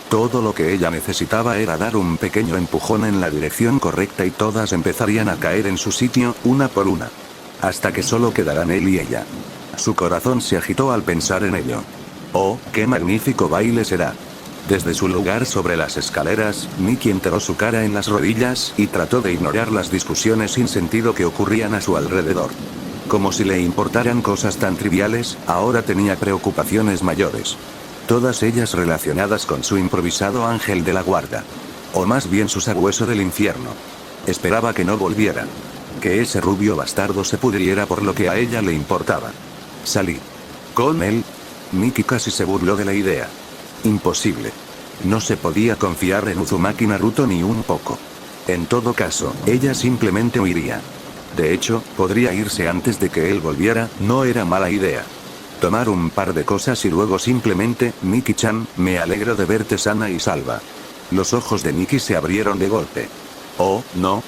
Todo lo que ella necesitaba era dar un pequeño empujón en la dirección correcta y todas empezarían a caer en su sitio, una por una. Hasta que solo quedarán él y ella. Su corazón se agitó al pensar en ello. Oh, qué magnífico baile será. Desde su lugar sobre las escaleras, Miki enterró su cara en las rodillas y trató de ignorar las discusiones sin sentido que ocurrían a su alrededor. Como si le importaran cosas tan triviales, ahora tenía preocupaciones mayores. Todas ellas relacionadas con su improvisado ángel de la guarda. O más bien su sabueso del infierno. Esperaba que no volviera. Que ese rubio bastardo se pudriera por lo que a ella le importaba. Salí. ¿Con él? Miki casi se burló de la idea. Imposible. No se podía confiar en Uzumaki Naruto ni un poco. En todo caso, ella simplemente huiría. De hecho, podría irse antes de que él volviera, no era mala idea. Tomar un par de cosas y luego simplemente, Miki-chan, me alegro de verte sana y salva. Los ojos de Miki se abrieron de golpe. Oh, no.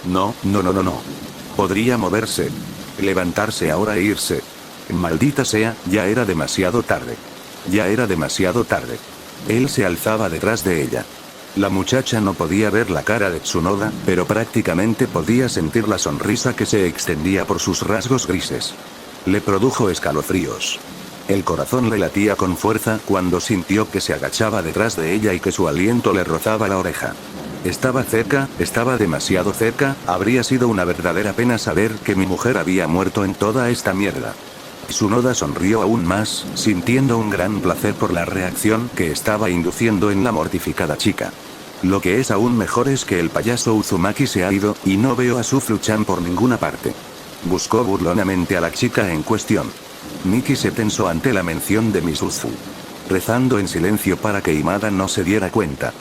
Podría moverse. Levantarse ahora e irse. Maldita sea, ya era demasiado tarde. Él se alzaba detrás de ella. La muchacha no podía ver la cara de Tsunoda, pero prácticamente podía sentir la sonrisa que se extendía por sus rasgos grises. Le produjo escalofríos. El corazón le latía con fuerza cuando sintió que se agachaba detrás de ella y que su aliento le rozaba la oreja. Estaba cerca, estaba demasiado cerca, habría sido una verdadera pena saber que mi mujer había muerto en toda esta mierda. Tsunoda sonrió aún más, sintiendo un gran placer por la reacción que estaba induciendo en la mortificada chica. Lo que es aún mejor es que el payaso Uzumaki se ha ido, y no veo a Sufru-chan por ninguna parte. Buscó burlonamente a la chica en cuestión. Miki se tensó ante la mención de Misuzu, rezando en silencio para que Imada no se diera cuenta.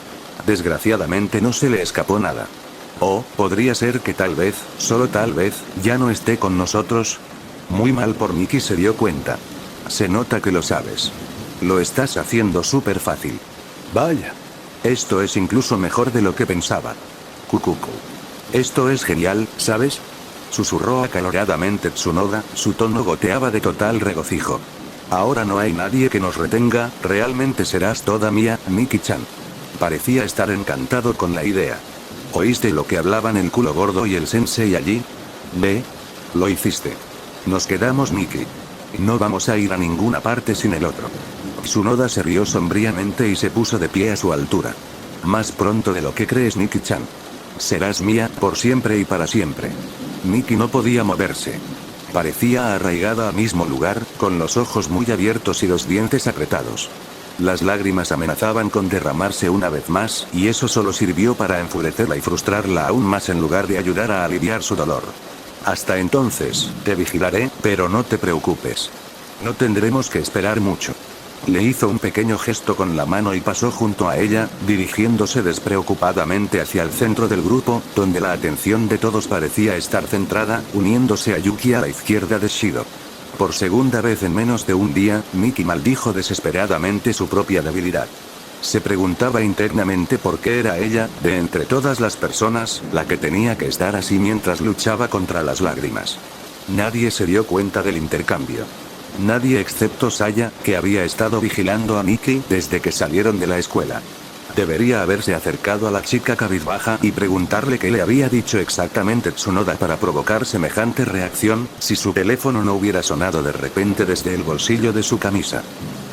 Desgraciadamente no se le escapó nada. O, podría ser que tal vez, solo tal vez, ya no esté con nosotros. Muy mal por Miki, se dio cuenta. Se nota que lo sabes. Lo estás haciendo súper fácil. Vaya. Esto es incluso mejor de lo que pensaba. Kukuku. Esto es genial, ¿sabes? Susurró acaloradamente Tsunoda, su tono goteaba de total regocijo. Ahora no hay nadie que nos retenga, realmente serás toda mía, Miki-chan. Parecía estar encantado con la idea. ¿Oíste lo que hablaban el culo gordo y el sensei allí? ¿Ve? Lo hiciste. Nos quedamos, Miki. No vamos a ir a ninguna parte sin el otro. Tsunoda se rió sombríamente y se puso de pie a su altura. Más pronto de lo que crees, Miki-chan. Serás mía, por siempre y para siempre. Miki no podía moverse. Parecía arraigada al mismo lugar, con los ojos muy abiertos y los dientes apretados. Las lágrimas amenazaban con derramarse una vez más, y eso solo sirvió para enfurecerla y frustrarla aún más en lugar de ayudar a aliviar su dolor. Hasta entonces, te vigilaré, pero no te preocupes. No tendremos que esperar mucho. Le hizo un pequeño gesto con la mano y pasó junto a ella, dirigiéndose despreocupadamente hacia el centro del grupo, donde la atención de todos parecía estar centrada, uniéndose a Yuki a la izquierda de Shido. Por segunda vez en menos de un día, Miki maldijo desesperadamente su propia debilidad. Se preguntaba internamente por qué era ella, de entre todas las personas, la que tenía que estar así mientras luchaba contra las lágrimas. Nadie se dio cuenta del intercambio. Nadie excepto Saya, que había estado vigilando a Miki desde que salieron de la escuela. Debería haberse acercado a la chica cabizbaja y preguntarle qué le había dicho exactamente Tsunoda para provocar semejante reacción, si su teléfono no hubiera sonado de repente desde el bolsillo de su camisa.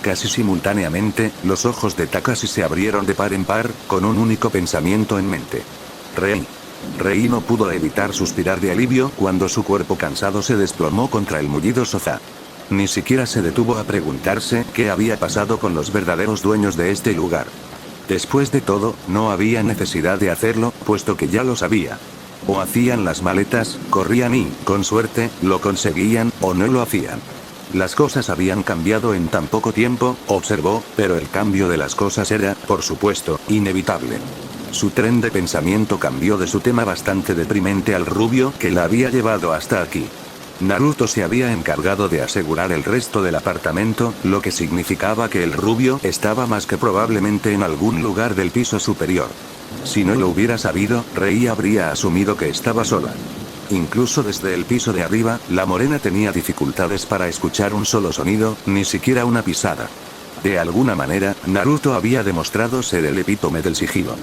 Casi simultáneamente, los ojos de Takashi se abrieron de par en par, con un único pensamiento en mente. Rei. Rei no pudo evitar suspirar de alivio cuando su cuerpo cansado se desplomó contra el mullido sofá. Ni siquiera se detuvo a preguntarse qué había pasado con los verdaderos dueños de este lugar. Después de todo, no había necesidad de hacerlo, puesto que ya lo sabía. O hacían las maletas, corrían y, con suerte, lo conseguían, o no lo hacían. Las cosas habían cambiado en tan poco tiempo, observó, pero el cambio de las cosas era, por supuesto, inevitable. Su tren de pensamiento cambió de su tema bastante deprimente al rubio que la había llevado hasta aquí. Naruto se había encargado de asegurar el resto del apartamento, lo que significaba que el rubio estaba más que probablemente en algún lugar del piso superior. Si no lo hubiera sabido, Rei habría asumido que estaba sola. Incluso desde el piso de arriba, la morena tenía dificultades para escuchar un solo sonido, ni siquiera una pisada. De alguna manera, Naruto había demostrado ser el epítome del sigilo.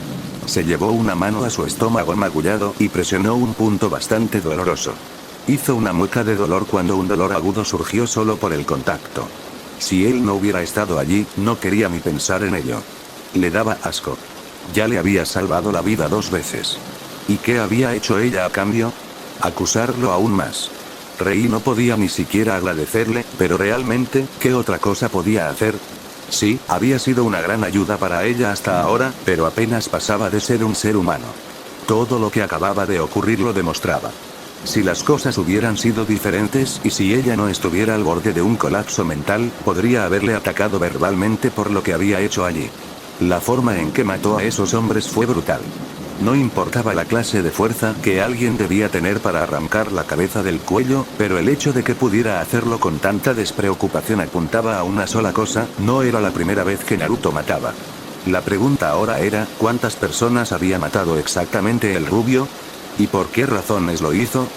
Se llevó una mano a su estómago magullado y presionó un punto bastante doloroso. Hizo una mueca de dolor cuando un dolor agudo surgió solo por el contacto. Si él no hubiera estado allí, no quería ni pensar en ello. Le daba asco. Ya le había salvado la vida 2 veces. ¿Y qué había hecho ella a cambio? Acusarlo aún más. Rei no podía ni siquiera agradecerle, pero realmente, ¿qué otra cosa podía hacer? Sí, había sido una gran ayuda para ella hasta ahora, pero apenas pasaba de ser un ser humano. Todo lo que acababa de ocurrir lo demostraba. Si las cosas hubieran sido diferentes y si ella no estuviera al borde de un colapso mental, podría haberle atacado verbalmente por lo que había hecho allí. La forma en que mató a esos hombres fue brutal. No importaba la clase de fuerza que alguien debía tener para arrancar la cabeza del cuello, pero el hecho de que pudiera hacerlo con tanta despreocupación apuntaba a una sola cosa: no era la primera vez que Naruto mataba. La pregunta ahora era, ¿cuántas personas había matado exactamente el rubio? ¿Y por qué razones lo hizo?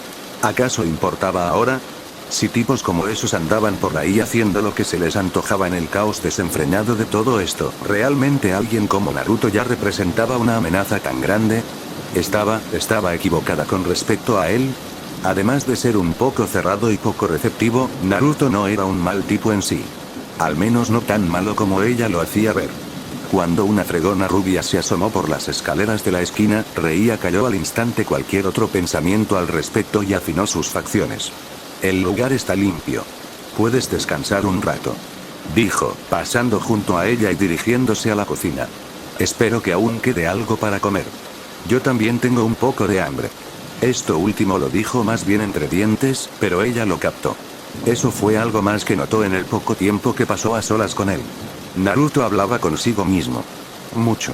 ¿Acaso importaba ahora? Si tipos como esos andaban por ahí haciendo lo que se les antojaba en el caos desenfrenado de todo esto, ¿realmente alguien como Naruto ya representaba una amenaza tan grande? ¿Estaba equivocada con respecto a él? Además de ser un poco cerrado y poco receptivo, Naruto no era un mal tipo en sí. Al menos no tan malo como ella lo hacía ver. Cuando una fregona rubia se asomó por las escaleras de la esquina, Reía cayó al instante cualquier otro pensamiento al respecto y afinó sus facciones. El lugar está limpio. Puedes descansar un rato, dijo, pasando junto a ella y dirigiéndose a la cocina. Espero que aún quede algo para comer. Yo también tengo un poco de hambre. Esto último lo dijo más bien entre dientes, pero ella lo captó. Eso fue algo más que notó en el poco tiempo que pasó a solas con él. Naruto hablaba consigo mismo. Mucho.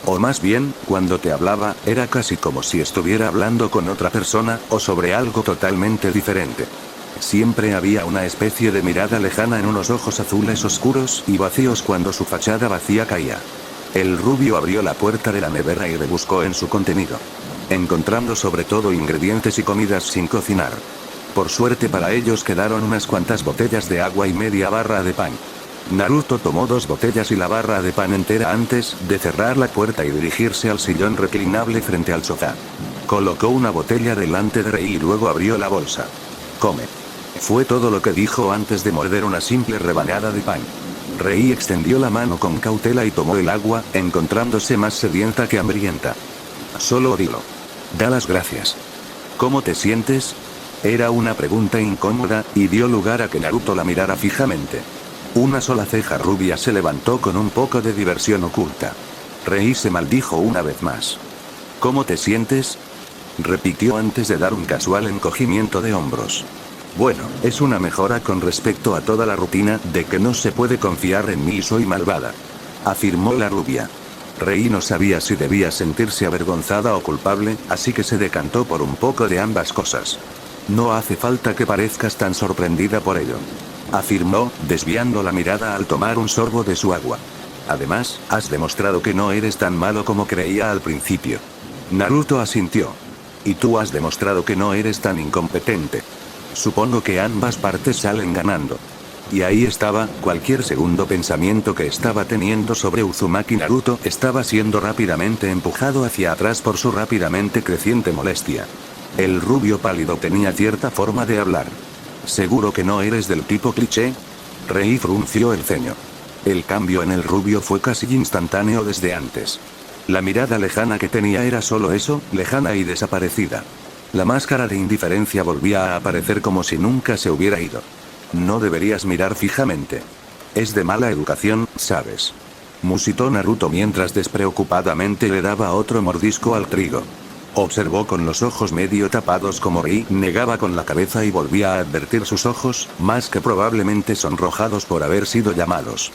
O más bien, cuando te hablaba, era casi como si estuviera hablando con otra persona, o sobre algo totalmente diferente. Siempre había una especie de mirada lejana en unos ojos azules oscuros y vacíos cuando su fachada vacía caía. El rubio abrió la puerta de la nevera y rebuscó en su contenido, encontrando sobre todo ingredientes y comidas sin cocinar. Por suerte para ellos quedaron unas cuantas botellas de agua y media barra de pan. Naruto tomó 2 botellas y la barra de pan entera antes de cerrar la puerta y dirigirse al sillón reclinable frente al sofá. Colocó una botella delante de Rei y luego abrió la bolsa. Come. Fue todo lo que dijo antes de morder una simple rebanada de pan. Rei extendió la mano con cautela y tomó el agua, encontrándose más sedienta que hambrienta. Solo dilo. Da las gracias. ¿Cómo te sientes? Era una pregunta incómoda, y dio lugar a que Naruto la mirara fijamente. Una sola ceja rubia se levantó con un poco de diversión oculta. Rei se maldijo una vez más. ¿Cómo te sientes? Repitió antes de dar un casual encogimiento de hombros. Bueno, es una mejora con respecto a toda la rutina de que no se puede confiar en mí y soy malvada, afirmó la rubia. Rei no sabía si debía sentirse avergonzada o culpable, así que se decantó por un poco de ambas cosas. No hace falta que parezcas tan sorprendida por ello, afirmó, desviando la mirada al tomar un sorbo de su agua. Además, has demostrado que no eres tan malo como creía al principio. Naruto asintió. Y tú has demostrado que no eres tan incompetente. Supongo que ambas partes salen ganando. Y ahí estaba, cualquier segundo pensamiento que estaba teniendo sobre Uzumaki Naruto estaba siendo rápidamente empujado hacia atrás por su rápidamente creciente molestia. El rubio pálido tenía cierta forma de hablar. ¿Seguro que no eres del tipo cliché? Rei frunció el ceño. El cambio en el rubio fue casi instantáneo desde antes. La mirada lejana que tenía era solo eso, lejana y desaparecida. La máscara de indiferencia volvía a aparecer como si nunca se hubiera ido. No deberías mirar fijamente. Es de mala educación, ¿sabes? Musitó Naruto mientras despreocupadamente le daba otro mordisco al trigo. Observó con los ojos medio tapados como Rei negaba con la cabeza y volvía a advertir sus ojos, más que probablemente sonrojados por haber sido llamados.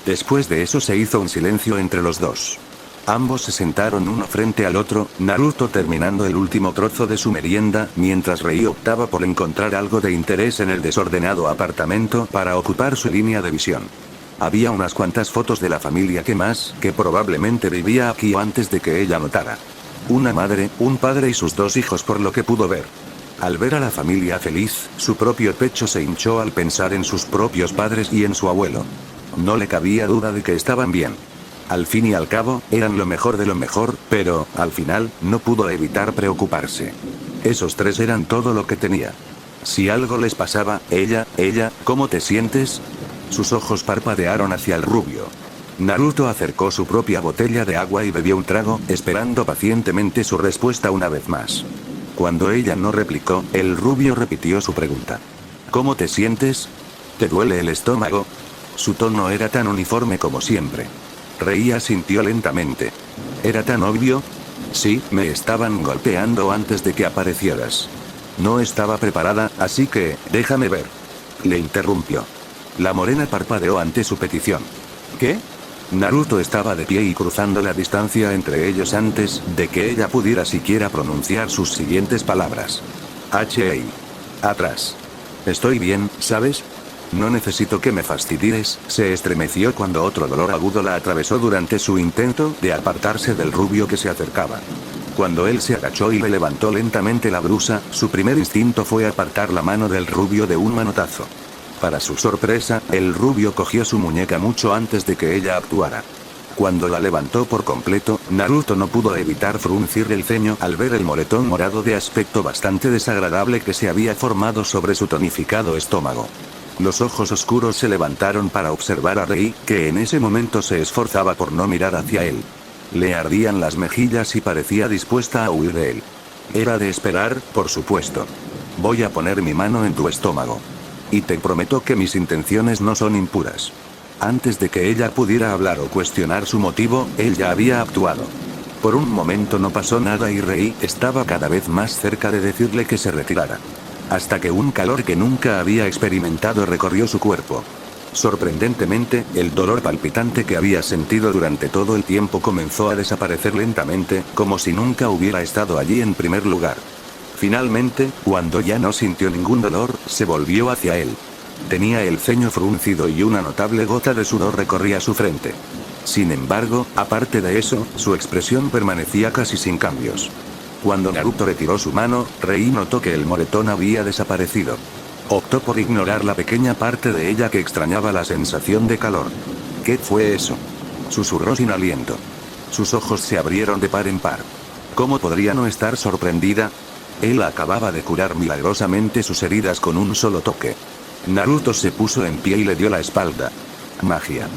Después de eso se hizo un silencio entre los dos. Ambos se sentaron uno frente al otro, Naruto terminando el último trozo de su merienda, mientras Rei optaba por encontrar algo de interés en el desordenado apartamento para ocupar su línea de visión. Había unas cuantas fotos de la familia que probablemente vivía aquí antes de que ella notara. Una madre, un padre y sus 2 hijos por lo que pudo ver. Al ver a la familia feliz, su propio pecho se hinchó al pensar en sus propios padres y en su abuelo. No le cabía duda de que estaban bien. Al fin y al cabo, eran lo mejor de lo mejor, pero, al final, no pudo evitar preocuparse. Esos 3 eran todo lo que tenía. Si algo les pasaba, ella, ¿cómo te sientes? Sus ojos parpadearon hacia el rubio. Naruto acercó su propia botella de agua y bebió un trago, esperando pacientemente su respuesta una vez más. Cuando ella no replicó, el rubio repitió su pregunta. ¿Cómo te sientes? ¿Te duele el estómago? Su tono era tan uniforme como siempre. Rei asintió lentamente. ¿Era tan obvio? Sí, me estaban golpeando antes de que aparecieras. No estaba preparada, así que, déjame ver. Le interrumpió. La morena parpadeó ante su petición. ¿Qué? Naruto estaba de pie y cruzando la distancia entre ellos antes de que ella pudiera siquiera pronunciar sus siguientes palabras. H.I. Atrás. Estoy bien, ¿sabes? No necesito que me fastidies, se estremeció cuando otro dolor agudo la atravesó durante su intento de apartarse del rubio que se acercaba. Cuando él se agachó y le levantó lentamente la blusa, su primer instinto fue apartar la mano del rubio de un manotazo. Para su sorpresa, el rubio cogió su muñeca mucho antes de que ella actuara. Cuando la levantó por completo, Naruto no pudo evitar fruncir el ceño al ver el moretón morado de aspecto bastante desagradable que se había formado sobre su tonificado estómago. Los ojos oscuros se levantaron para observar a Rei, que en ese momento se esforzaba por no mirar hacia él. Le ardían las mejillas y parecía dispuesta a huir de él. Era de esperar, por supuesto. Voy a poner mi mano en tu estómago. Y te prometo que mis intenciones no son impuras. Antes de que ella pudiera hablar o cuestionar su motivo, él ya había actuado. Por un momento no pasó nada y Rei estaba cada vez más cerca de decirle que se retirara. Hasta que un calor que nunca había experimentado recorrió su cuerpo. Sorprendentemente, el dolor palpitante que había sentido durante todo el tiempo comenzó a desaparecer lentamente, como si nunca hubiera estado allí en primer lugar. Finalmente, cuando ya no sintió ningún dolor, se volvió hacia él. Tenía el ceño fruncido y una notable gota de sudor recorría su frente. Sin embargo, aparte de eso, su expresión permanecía casi sin cambios. Cuando Naruto retiró su mano, Rei notó que el moretón había desaparecido. Optó por ignorar la pequeña parte de ella que extrañaba la sensación de calor. ¿Qué fue eso?, susurró sin aliento. Sus ojos se abrieron de par en par. ¿Cómo podría no estar sorprendida? Él acababa de curar milagrosamente sus heridas con un solo toque. Naruto se puso en pie y le dio la espalda. Magia.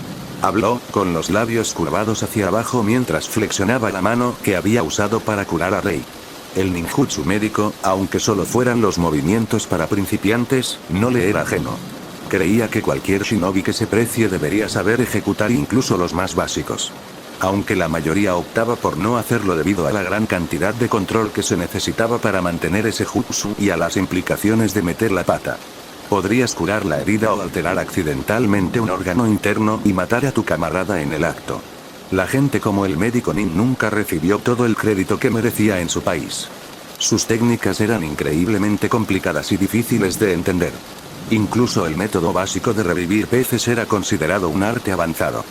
Habló, con los labios curvados hacia abajo mientras flexionaba la mano que había usado para curar a Rei. El ninjutsu médico, aunque solo fueran los movimientos para principiantes, no le era ajeno. Creía que cualquier shinobi que se precie debería saber ejecutar incluso los más básicos. Aunque la mayoría optaba por no hacerlo debido a la gran cantidad de control que se necesitaba para mantener ese jutsu y a las implicaciones de meter la pata. Podrías curar la herida o alterar accidentalmente un órgano interno y matar a tu camarada en el acto. La gente como el médico Nin nunca recibió todo el crédito que merecía en su país. Sus técnicas eran increíblemente complicadas y difíciles de entender. Incluso el método básico de revivir peces era considerado un arte avanzado.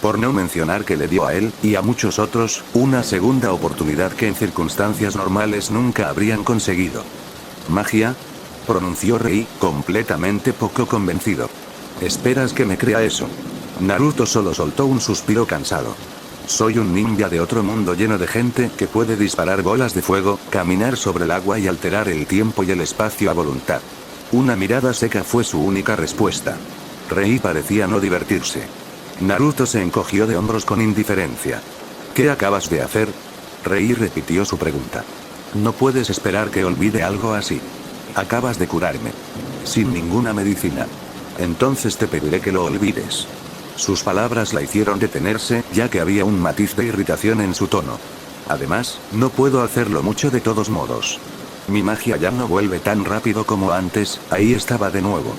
Por no mencionar que le dio a él, y a muchos otros, una segunda oportunidad que en circunstancias normales nunca habrían conseguido. ¿Magia?, pronunció Rei, completamente poco convencido. ¿Esperas que me crea eso? Naruto solo soltó un suspiro cansado. Soy un ninja de otro mundo lleno de gente que puede disparar bolas de fuego, caminar sobre el agua y alterar el tiempo y el espacio a voluntad. Una mirada seca fue su única respuesta. Rei parecía no divertirse. Naruto se encogió de hombros con indiferencia. ¿Qué acabas de hacer?, Rei repitió su pregunta. No puedes esperar que olvide algo así. Acabas de curarme. Sin ninguna medicina. Entonces te pediré que lo olvides. Sus palabras la hicieron detenerse, ya que había un matiz de irritación en su tono. Además, no puedo hacerlo mucho de todos modos. Mi magia ya no vuelve tan rápido como antes. Ahí estaba de nuevo.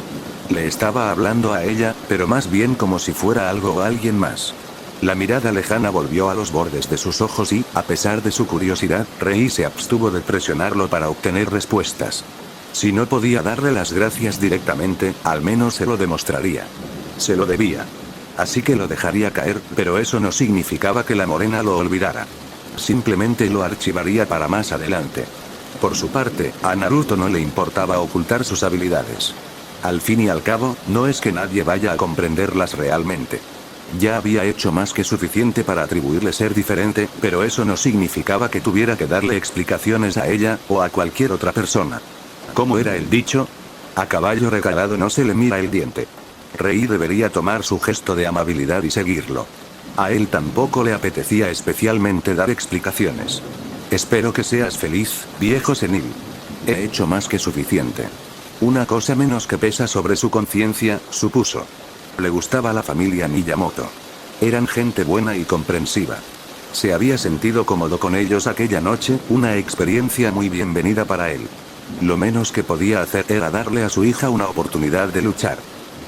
Le estaba hablando a ella, pero más bien como si fuera algo o alguien más. La mirada lejana volvió a los bordes de sus ojos y, a pesar de su curiosidad, Rei se abstuvo de presionarlo para obtener respuestas. Si no podía darle las gracias directamente, al menos se lo demostraría. Se lo debía. Así que lo dejaría caer, pero eso no significaba que la morena lo olvidara. Simplemente lo archivaría para más adelante. Por su parte, a Naruto no le importaba ocultar sus habilidades. Al fin y al cabo, no es que nadie vaya a comprenderlas realmente. Ya había hecho más que suficiente para atribuirle ser diferente, pero eso no significaba que tuviera que darle explicaciones a ella, o a cualquier otra persona. ¿Cómo era el dicho? A caballo regalado no se le mira el diente. Rei debería tomar su gesto de amabilidad y seguirlo. A él tampoco le apetecía especialmente dar explicaciones. Espero que seas feliz, viejo senil. He hecho más que suficiente. Una cosa menos que pesa sobre su conciencia, supuso. Le gustaba la familia Miyamoto. Eran gente buena y comprensiva. Se había sentido cómodo con ellos aquella noche, una experiencia muy bienvenida para él. Lo menos que podía hacer era darle a su hija una oportunidad de luchar.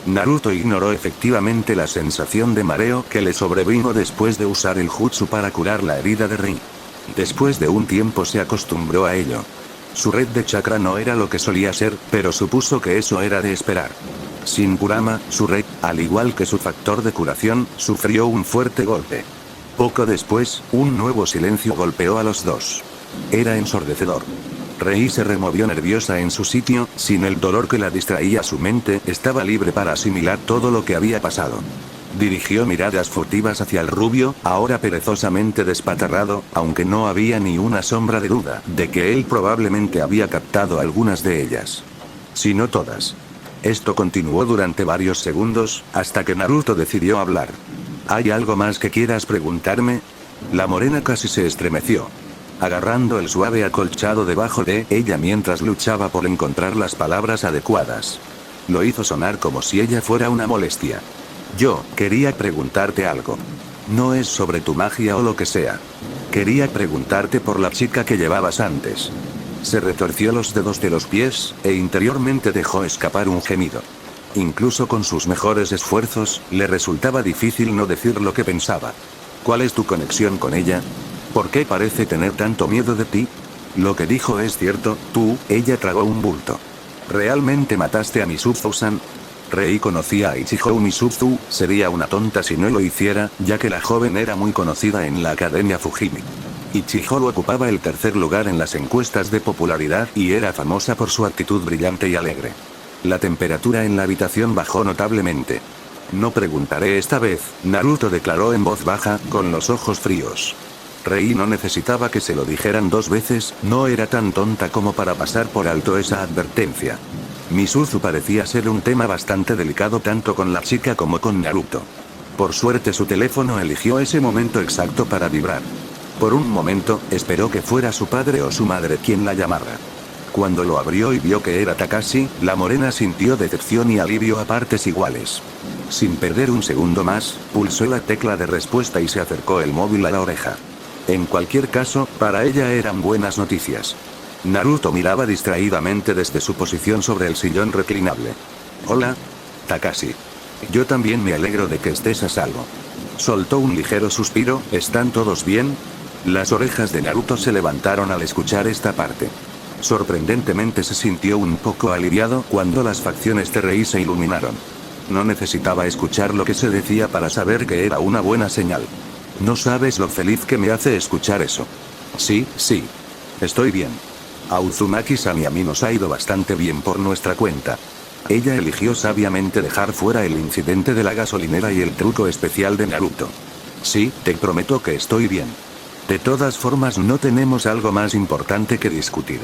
Naruto ignoró efectivamente la sensación de mareo que le sobrevino después de usar el jutsu para curar la herida de Rei. Después de un tiempo se acostumbró a ello. Su red de chakra no era lo que solía ser, pero supuso que eso era de esperar. Sin Kurama, su red, al igual que su factor de curación, sufrió un fuerte golpe. Poco después, un nuevo silencio golpeó a los dos. Era ensordecedor. Rei se removió nerviosa en su sitio, sin el dolor que la distraía su mente estaba libre para asimilar todo lo que había pasado. Dirigió miradas furtivas hacia el rubio, ahora perezosamente despatarrado, aunque no había ni una sombra de duda de que él probablemente había captado algunas de ellas. Si no todas. Esto continuó durante varios segundos, hasta que Naruto decidió hablar. ¿Hay algo más que quieras preguntarme? La morena casi se estremeció, agarrando el suave acolchado debajo de ella mientras luchaba por encontrar las palabras adecuadas. Lo hizo sonar como si ella fuera una molestia. Yo quería preguntarte algo. No es sobre tu magia o lo que sea. Quería preguntarte por la chica que llevabas antes. Se retorció los dedos de los pies, e interiormente dejó escapar un gemido. Incluso con sus mejores esfuerzos, le resultaba difícil no decir lo que pensaba. ¿Cuál es tu conexión con ella? ¿Por qué parece tener tanto miedo de ti? Lo que dijo es cierto, ella tragó un bulto. ¿Realmente mataste a Misuzu-san? Rei conocía a Ichihou Misuzu, sería una tonta si no lo hiciera, ya que la joven era muy conocida en la Academia Fujimi. Ichihou ocupaba el tercer lugar en las encuestas de popularidad y era famosa por su actitud brillante y alegre. La temperatura en la habitación bajó notablemente. No preguntaré esta vez, Naruto declaró en voz baja, con los ojos fríos. Rei no necesitaba que se lo dijeran 2 veces, no era tan tonta como para pasar por alto esa advertencia. Misuzu parecía ser un tema bastante delicado tanto con la chica como con Naruto. Por suerte su teléfono eligió ese momento exacto para vibrar. Por un momento, esperó que fuera su padre o su madre quien la llamara. Cuando lo abrió y vio que era Takashi, la morena sintió decepción y alivio a partes iguales. Sin perder un segundo más, pulsó la tecla de respuesta y se acercó el móvil a la oreja. En cualquier caso, para ella eran buenas noticias. Naruto miraba distraídamente desde su posición sobre el sillón reclinable. Hola, Takashi. Yo también me alegro de que estés a salvo. Soltó un ligero suspiro, ¿están todos bien? Las orejas de Naruto se levantaron al escuchar esta parte. Sorprendentemente se sintió un poco aliviado cuando las facciones de Rei se iluminaron. No necesitaba escuchar lo que se decía para saber que era una buena señal. No sabes lo feliz que me hace escuchar eso. Sí. Estoy bien. A Uzumaki-san y a mí nos ha ido bastante bien por nuestra cuenta. Ella eligió sabiamente dejar fuera el incidente de la gasolinera y el truco especial de Naruto. Sí, te prometo que estoy bien. De todas formas no tenemos algo más importante que discutir.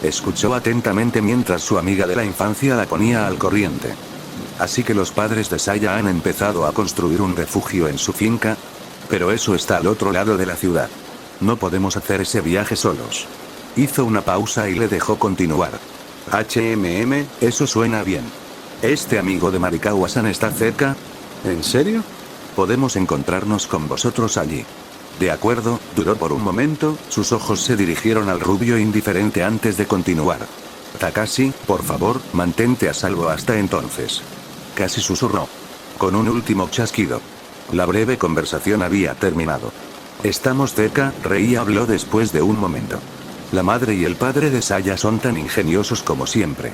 Escuchó atentamente mientras su amiga de la infancia la ponía al corriente. Así que los padres de Saya han empezado a construir un refugio en su finca. Pero eso está al otro lado de la ciudad. No podemos hacer ese viaje solos. Hizo una pausa y le dejó continuar. Eso suena bien. ¿Este amigo de Marikawa-san está cerca? ¿En serio? Podemos encontrarnos con vosotros allí. De acuerdo, dudó por un momento, sus ojos se dirigieron al rubio indiferente antes de continuar. Takashi, por favor, mantente a salvo hasta entonces. Casi susurró. Con un último chasquido. La breve conversación había terminado. Estamos cerca, Rei habló después de un momento. La madre y el padre de Saya son tan ingeniosos como siempre.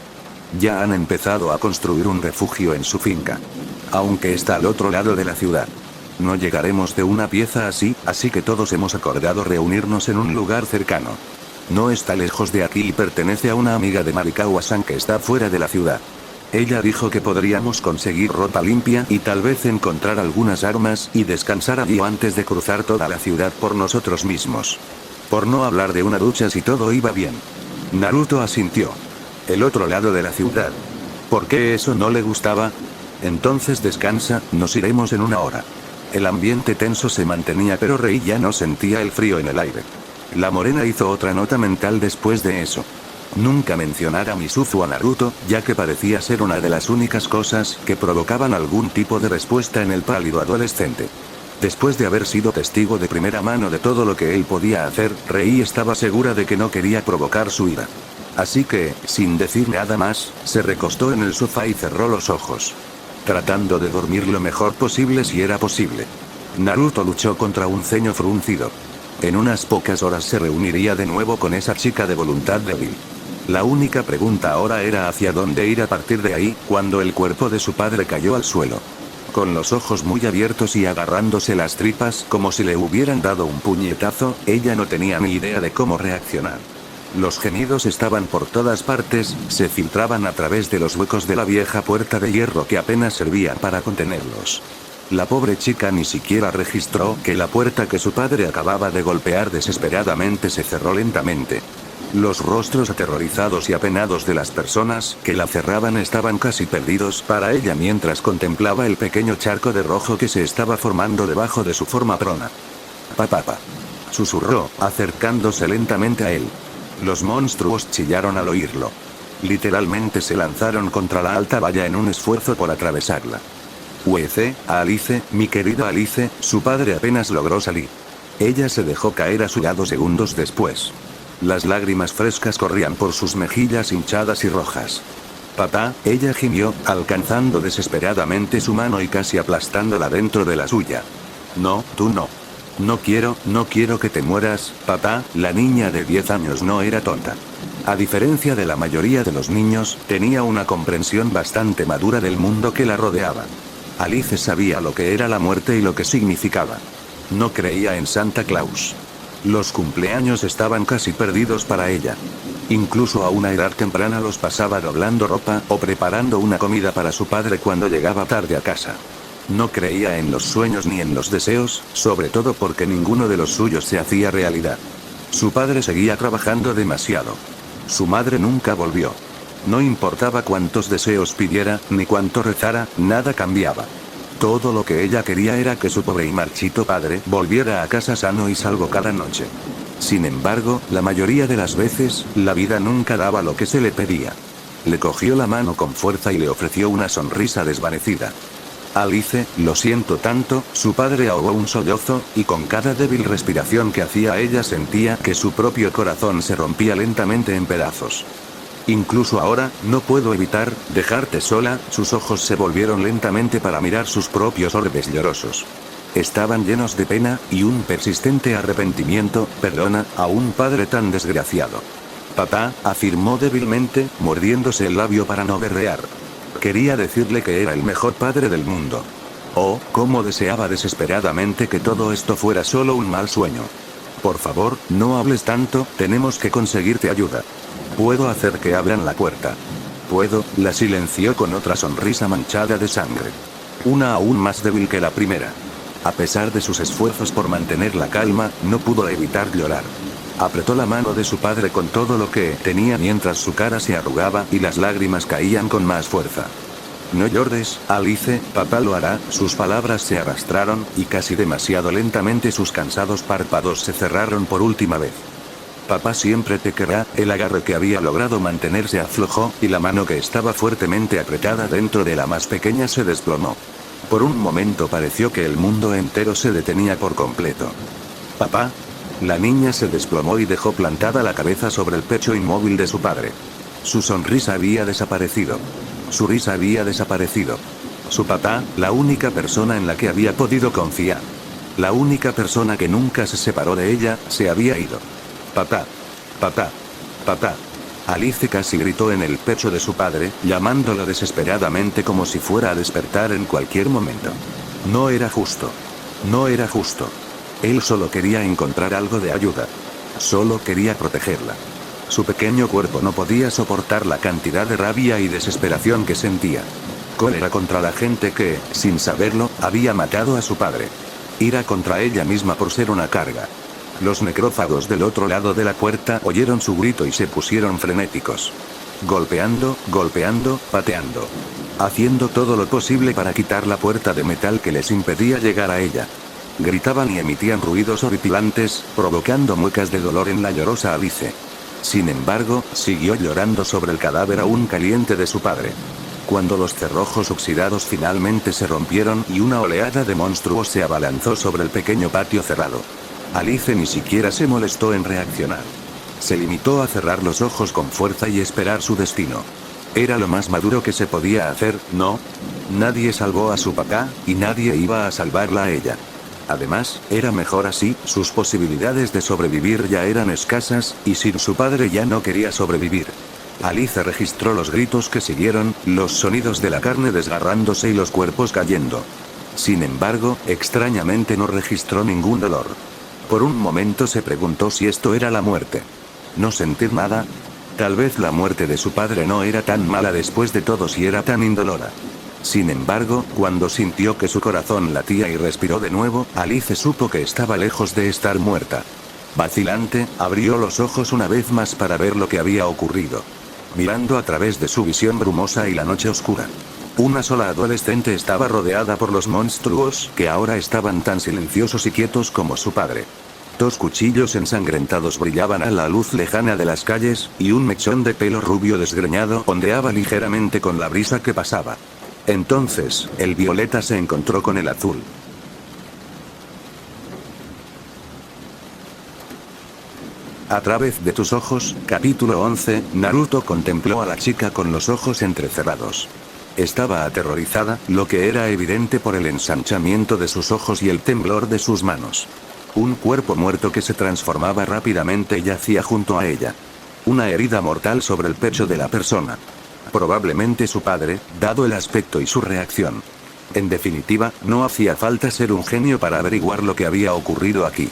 Ya han empezado a construir un refugio en su finca. Aunque está al otro lado de la ciudad. No llegaremos de una pieza así que todos hemos acordado reunirnos en un lugar cercano. No está lejos de aquí y pertenece a una amiga de Marikawa-san que está fuera de la ciudad. Ella dijo que podríamos conseguir ropa limpia y tal vez encontrar algunas armas y descansar allí antes de cruzar toda la ciudad por nosotros mismos. Por no hablar de una ducha si todo iba bien. Naruto asintió. El otro lado de la ciudad. ¿Por qué eso no le gustaba? Entonces descansa, nos iremos en 1 hora. El ambiente tenso se mantenía pero Rei ya no sentía el frío en el aire. La morena hizo otra nota mental después de eso. Nunca mencionar a Misuzu o a Naruto, ya que parecía ser una de las únicas cosas que provocaban algún tipo de respuesta en el pálido adolescente. Después de haber sido testigo de primera mano de todo lo que él podía hacer, Rei estaba segura de que no quería provocar su ira. Así que, sin decir nada más, se recostó en el sofá y cerró los ojos. Tratando de dormir lo mejor posible si era posible. Naruto luchó contra un ceño fruncido. En unas pocas horas se reuniría de nuevo con esa chica de voluntad débil. La única pregunta ahora era hacia dónde ir a partir de ahí, cuando el cuerpo de su padre cayó al suelo. Con los ojos muy abiertos y agarrándose las tripas como si le hubieran dado un puñetazo, ella no tenía ni idea de cómo reaccionar. Los gemidos estaban por todas partes, se filtraban a través de los huecos de la vieja puerta de hierro que apenas servía para contenerlos. La pobre chica ni siquiera registró que la puerta que su padre acababa de golpear desesperadamente se cerró lentamente. Los rostros aterrorizados y apenados de las personas que la cerraban estaban casi perdidos para ella mientras contemplaba el pequeño charco de rojo que se estaba formando debajo de su forma prona. Papá. Susurró, acercándose lentamente a él. Los monstruos chillaron al oírlo. Literalmente se lanzaron contra la alta valla en un esfuerzo por atravesarla. Alice, mi querida Alice, su padre apenas logró salir. Ella se dejó caer a su lado segundos después. Las lágrimas frescas corrían por sus mejillas hinchadas y rojas. Papá, ella gimió, alcanzando desesperadamente su mano y casi aplastándola dentro de la suya. No, tú no. No quiero que te mueras, papá. La niña de 10 años no era tonta. A diferencia de la mayoría de los niños, tenía una comprensión bastante madura del mundo que la rodeaba. Alice sabía lo que era la muerte y lo que significaba. No creía en Santa Claus. Los cumpleaños estaban casi perdidos para ella. Incluso a una edad temprana los pasaba doblando ropa o preparando una comida para su padre cuando llegaba tarde a casa. No creía en los sueños ni en los deseos, sobre todo porque ninguno de los suyos se hacía realidad. Su padre seguía trabajando demasiado. Su madre nunca volvió. No importaba cuántos deseos pidiera, ni cuánto rezara, nada cambiaba. Todo lo que ella quería era que su pobre y marchito padre volviera a casa sano y salvo cada noche. Sin embargo, la mayoría de las veces, la vida nunca daba lo que se le pedía. Le cogió la mano con fuerza y le ofreció una sonrisa desvanecida. Alice, lo siento tanto, su padre ahogó un sollozo, y con cada débil respiración que hacía ella sentía que su propio corazón se rompía lentamente en pedazos. Incluso ahora, no puedo evitar dejarte sola. Sus ojos se volvieron lentamente para mirar sus propios orbes llorosos. Estaban llenos de pena, y un persistente arrepentimiento. Perdona, a un padre tan desgraciado. Papá, afirmó débilmente, mordiéndose el labio para no berrear. Quería decirle que era el mejor padre del mundo. Oh, cómo deseaba desesperadamente que todo esto fuera solo un mal sueño. Por favor, no hables tanto, tenemos que conseguirte ayuda. Puedo hacer que abran la puerta. Puedo, la silenció con otra sonrisa manchada de sangre. Una aún más débil que la primera. A pesar de sus esfuerzos por mantener la calma, no pudo evitar llorar. Apretó la mano de su padre con todo lo que tenía mientras su cara se arrugaba y las lágrimas caían con más fuerza. No llores, Alice, papá lo hará. Sus palabras se arrastraron, y casi demasiado lentamente sus cansados párpados se cerraron por última vez. Papá siempre te querrá. El agarre que había logrado mantener se aflojó, y la mano que estaba fuertemente apretada dentro de la más pequeña se desplomó. Por un momento pareció que el mundo entero se detenía por completo. Papá. La niña se desplomó y dejó plantada la cabeza sobre el pecho inmóvil de su padre. Su sonrisa había desaparecido. Su risa había desaparecido. Su papá, la única persona en la que había podido confiar. La única persona que nunca se separó de ella, se había ido. Papá. Papá. Papá. Alice casi gritó en el pecho de su padre, llamándolo desesperadamente como si fuera a despertar en cualquier momento. No era justo. No era justo. Él solo quería encontrar algo de ayuda. Solo quería protegerla. Su pequeño cuerpo no podía soportar la cantidad de rabia y desesperación que sentía. Cólera contra la gente que, sin saberlo, había matado a su padre. Ira contra ella misma por ser una carga. Los necrófagos del otro lado de la puerta oyeron su grito y se pusieron frenéticos. Golpeando, pateando. Haciendo todo lo posible para quitar la puerta de metal que les impedía llegar a ella. Gritaban y emitían ruidos horripilantes, provocando muecas de dolor en la llorosa Alice. Sin embargo, siguió llorando sobre el cadáver aún caliente de su padre. Cuando los cerrojos oxidados finalmente se rompieron y una oleada de monstruos se abalanzó sobre el pequeño patio cerrado. Alice ni siquiera se molestó en reaccionar. Se limitó a cerrar los ojos con fuerza y esperar su destino. Era lo más maduro que se podía hacer, ¿no? Nadie salvó a su papá, y nadie iba a salvarla a ella. Además, era mejor así. Sus posibilidades de sobrevivir ya eran escasas, y sin su padre ya no quería sobrevivir. Alice registró los gritos que siguieron, los sonidos de la carne desgarrándose y los cuerpos cayendo. Sin embargo, extrañamente no registró ningún dolor. Por un momento se preguntó si esto era la muerte. ¿No sentir nada? Tal vez la muerte de su padre no era tan mala después de todo si era tan indolora. Sin embargo, cuando sintió que su corazón latía y respiró de nuevo, Alice supo que estaba lejos de estar muerta. Vacilante, abrió los ojos una vez más para ver lo que había ocurrido. Mirando a través de su visión brumosa y la noche oscura. Una sola adolescente estaba rodeada por los monstruos, que ahora estaban tan silenciosos y quietos como su padre. Dos cuchillos ensangrentados brillaban a la luz lejana de las calles, y un mechón de pelo rubio desgreñado ondeaba ligeramente con la brisa que pasaba. Entonces, el violeta se encontró con el azul. A través de tus ojos, capítulo 11, Naruto contempló a la chica con los ojos entrecerrados. Estaba aterrorizada, lo que era evidente por el ensanchamiento de sus ojos y el temblor de sus manos. Un cuerpo muerto que se transformaba rápidamente yacía junto a ella. Una herida mortal sobre el pecho de la persona. Probablemente su padre, dado el aspecto y su reacción. En definitiva, no hacía falta ser un genio para averiguar lo que había ocurrido aquí.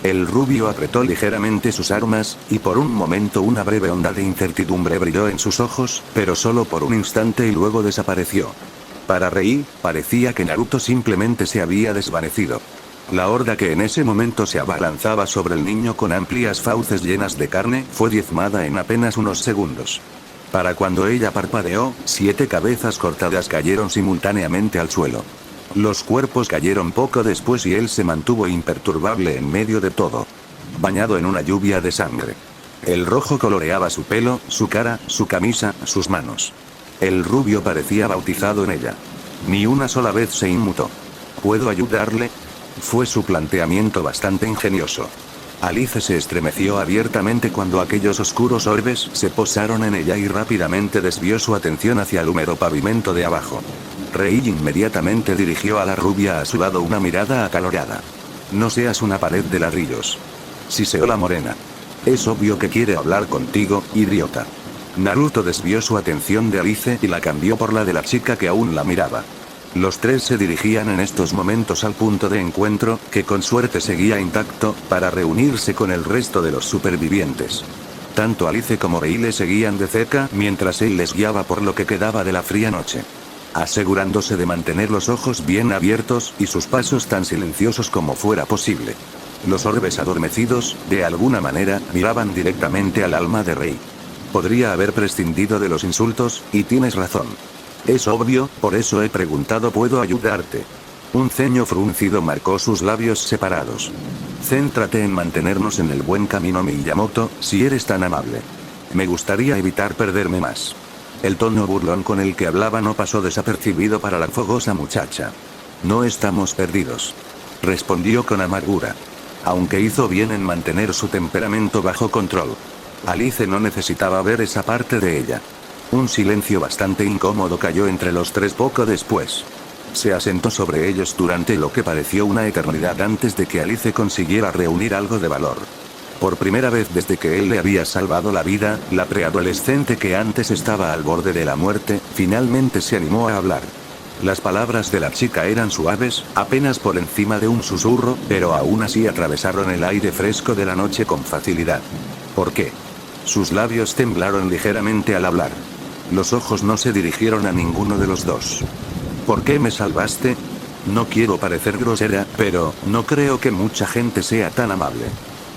El rubio apretó ligeramente sus armas, y por un momento una breve onda de incertidumbre brilló en sus ojos, pero solo por un instante y luego desapareció. Para Rei, parecía que Naruto simplemente se había desvanecido. La horda que en ese momento se abalanzaba sobre el niño con amplias fauces llenas de carne, fue diezmada en apenas unos segundos. Para cuando ella parpadeó, 7 cabezas cortadas cayeron simultáneamente al suelo. Los cuerpos cayeron poco después y él se mantuvo imperturbable en medio de todo. Bañado en una lluvia de sangre. El rojo coloreaba su pelo, su cara, su camisa, sus manos. El rubio parecía bautizado en ella. Ni una sola vez se inmutó. ¿Puedo ayudarle? Fue su planteamiento bastante ingenioso. Alice se estremeció abiertamente cuando aquellos oscuros orbes se posaron en ella y rápidamente desvió su atención hacia el húmedo pavimento de abajo. Rei inmediatamente dirigió a la rubia a su lado una mirada acalorada. No seas una pared de ladrillos. Siseó la morena. Es obvio que quiere hablar contigo, idiota. Naruto desvió su atención de Alice y la cambió por la de la chica que aún la miraba. Los tres se dirigían en estos momentos al punto de encuentro, que con suerte seguía intacto, para reunirse con el resto de los supervivientes. Tanto Alice como Rei le seguían de cerca mientras él les guiaba por lo que quedaba de la fría noche. Asegurándose de mantener los ojos bien abiertos y sus pasos tan silenciosos como fuera posible. Los orbes adormecidos, de alguna manera, miraban directamente al alma de Rei. Podría haber prescindido de los insultos, y tienes razón. Es obvio, por eso he preguntado ¿puedo ayudarte? Un ceño fruncido marcó sus labios separados. Céntrate en mantenernos en el buen camino Miyamoto, si eres tan amable. Me gustaría evitar perderme más. El tono burlón con el que hablaba no pasó desapercibido para la fogosa muchacha. No estamos perdidos. Respondió con amargura. Aunque hizo bien en mantener su temperamento bajo control. Alice no necesitaba ver esa parte de ella. Un silencio bastante incómodo cayó entre los tres poco después. Se asentó sobre ellos durante lo que pareció una eternidad antes de que Alice consiguiera reunir algo de valor. Por primera vez desde que él le había salvado la vida, la preadolescente que antes estaba al borde de la muerte, finalmente se animó a hablar. Las palabras de la chica eran suaves, apenas por encima de un susurro, pero aún así atravesaron el aire fresco de la noche con facilidad. ¿Por qué? Sus labios temblaron ligeramente al hablar. Los ojos no se dirigieron a ninguno de los dos. ¿Por qué me salvaste? No quiero parecer grosera, pero no creo que mucha gente sea tan amable.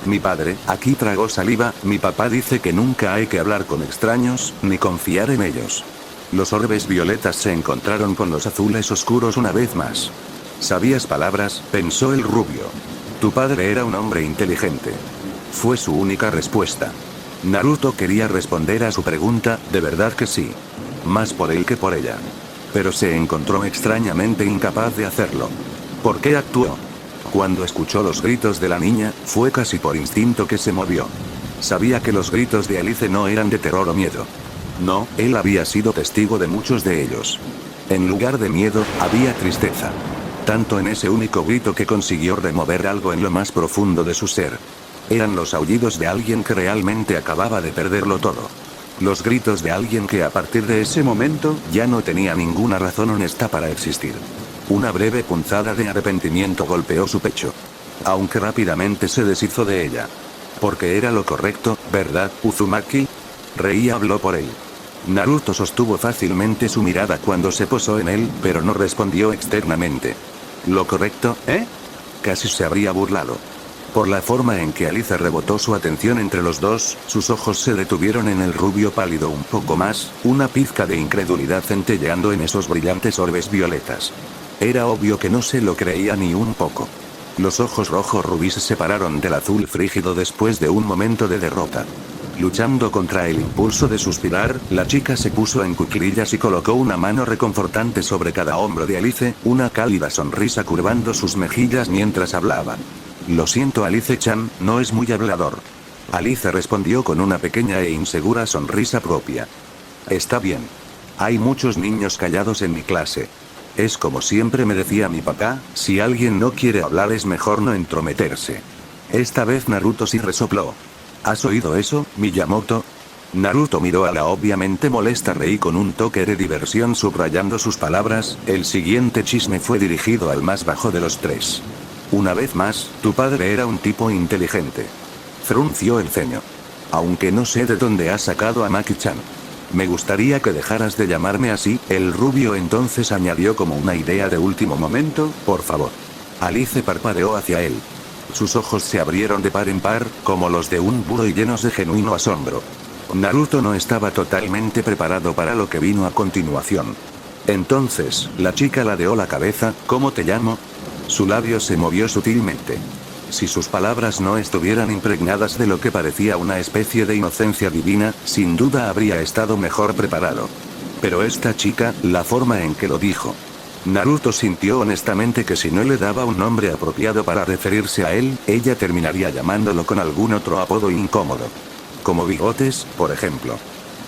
Mi padre, aquí tragó saliva, mi papá dice que nunca hay que hablar con extraños, ni confiar en ellos. Los orbes violetas se encontraron con los azules oscuros una vez más. ¿Sabías palabras?, pensó el rubio. Tu padre era un hombre inteligente. Fue su única respuesta. Naruto quería responder a su pregunta, de verdad que sí. Más por él que por ella. Pero se encontró extrañamente incapaz de hacerlo. ¿Por qué actuó? Cuando escuchó los gritos de la niña, fue casi por instinto que se movió. Sabía que los gritos de Alice no eran de terror o miedo. No, él había sido testigo de muchos de ellos. En lugar de miedo, había tristeza. Tanto en ese único grito que consiguió remover algo en lo más profundo de su ser. Eran los aullidos de alguien que realmente acababa de perderlo todo. Los gritos de alguien que a partir de ese momento, ya no tenía ninguna razón honesta para existir. Una breve punzada de arrepentimiento golpeó su pecho. Aunque rápidamente se deshizo de ella. Porque era lo correcto, ¿verdad, Uzumaki? Rei habló por él. Naruto sostuvo fácilmente su mirada cuando se posó en él, pero no respondió externamente. ¿Lo correcto, eh? Casi se habría burlado. Por la forma en que Alice rebotó su atención entre los dos, sus ojos se detuvieron en el rubio pálido un poco más, una pizca de incredulidad centelleando en esos brillantes orbes violetas. Era obvio que no se lo creía ni un poco. Los ojos rojo rubí se separaron del azul frígido después de un momento de derrota. Luchando contra el impulso de suspirar, la chica se puso en cuclillas y colocó una mano reconfortante sobre cada hombro de Alice, una cálida sonrisa curvando sus mejillas mientras hablaba. Lo siento Alice-chan, no es muy hablador. Alice respondió con una pequeña e insegura sonrisa propia. Está bien. Hay muchos niños callados en mi clase. Es como siempre me decía mi papá, si alguien no quiere hablar es mejor no entrometerse. Esta vez Naruto sí resopló. ¿Has oído eso, Miyamoto? Naruto miró a la obviamente molesta Rei con un toque de diversión subrayando sus palabras, el siguiente chisme fue dirigido al más bajo de los tres. Una vez más, tu padre era un tipo inteligente. Frunció el ceño. Aunque no sé de dónde has sacado a Maki-chan. Me gustaría que dejaras de llamarme así, el rubio entonces añadió como una idea de último momento, por favor. Alice parpadeó hacia él. Sus ojos se abrieron de par en par, como los de un búho y llenos de genuino asombro. Naruto no estaba totalmente preparado para lo que vino a continuación. Entonces, la chica ladeó la cabeza, ¿cómo te llamo? Su labio se movió sutilmente. Si sus palabras no estuvieran impregnadas de lo que parecía una especie de inocencia divina, sin duda habría estado mejor preparado. Pero esta chica, la forma en que lo dijo. Naruto sintió honestamente que si no le daba un nombre apropiado para referirse a él, ella terminaría llamándolo con algún otro apodo incómodo. Como Bigotes, por ejemplo.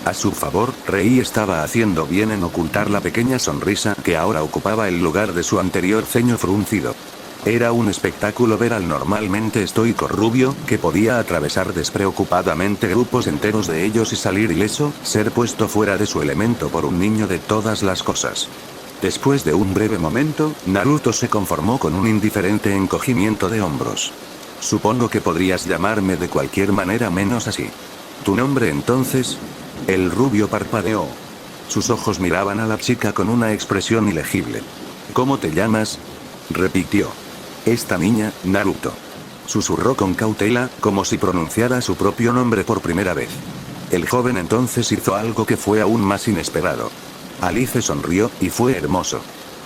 A su favor, Rei estaba haciendo bien en ocultar la pequeña sonrisa que ahora ocupaba el lugar de su anterior ceño fruncido. Era un espectáculo ver al normalmente estoico rubio, que podía atravesar despreocupadamente grupos enteros de ellos y salir ileso, ser puesto fuera de su elemento por un niño de todas las cosas. Después de un breve momento, Naruto se conformó con un indiferente encogimiento de hombros. Supongo que podrías llamarme de cualquier manera menos así. ¿Tu nombre entonces? El rubio parpadeó. Sus ojos miraban a la chica con una expresión ilegible. ¿Cómo te llamas? Repitió. Esta niña, Naruto. Susurró con cautela, como si pronunciara su propio nombre por primera vez. El joven entonces hizo algo que fue aún más inesperado. Alice sonrió, y fue hermoso.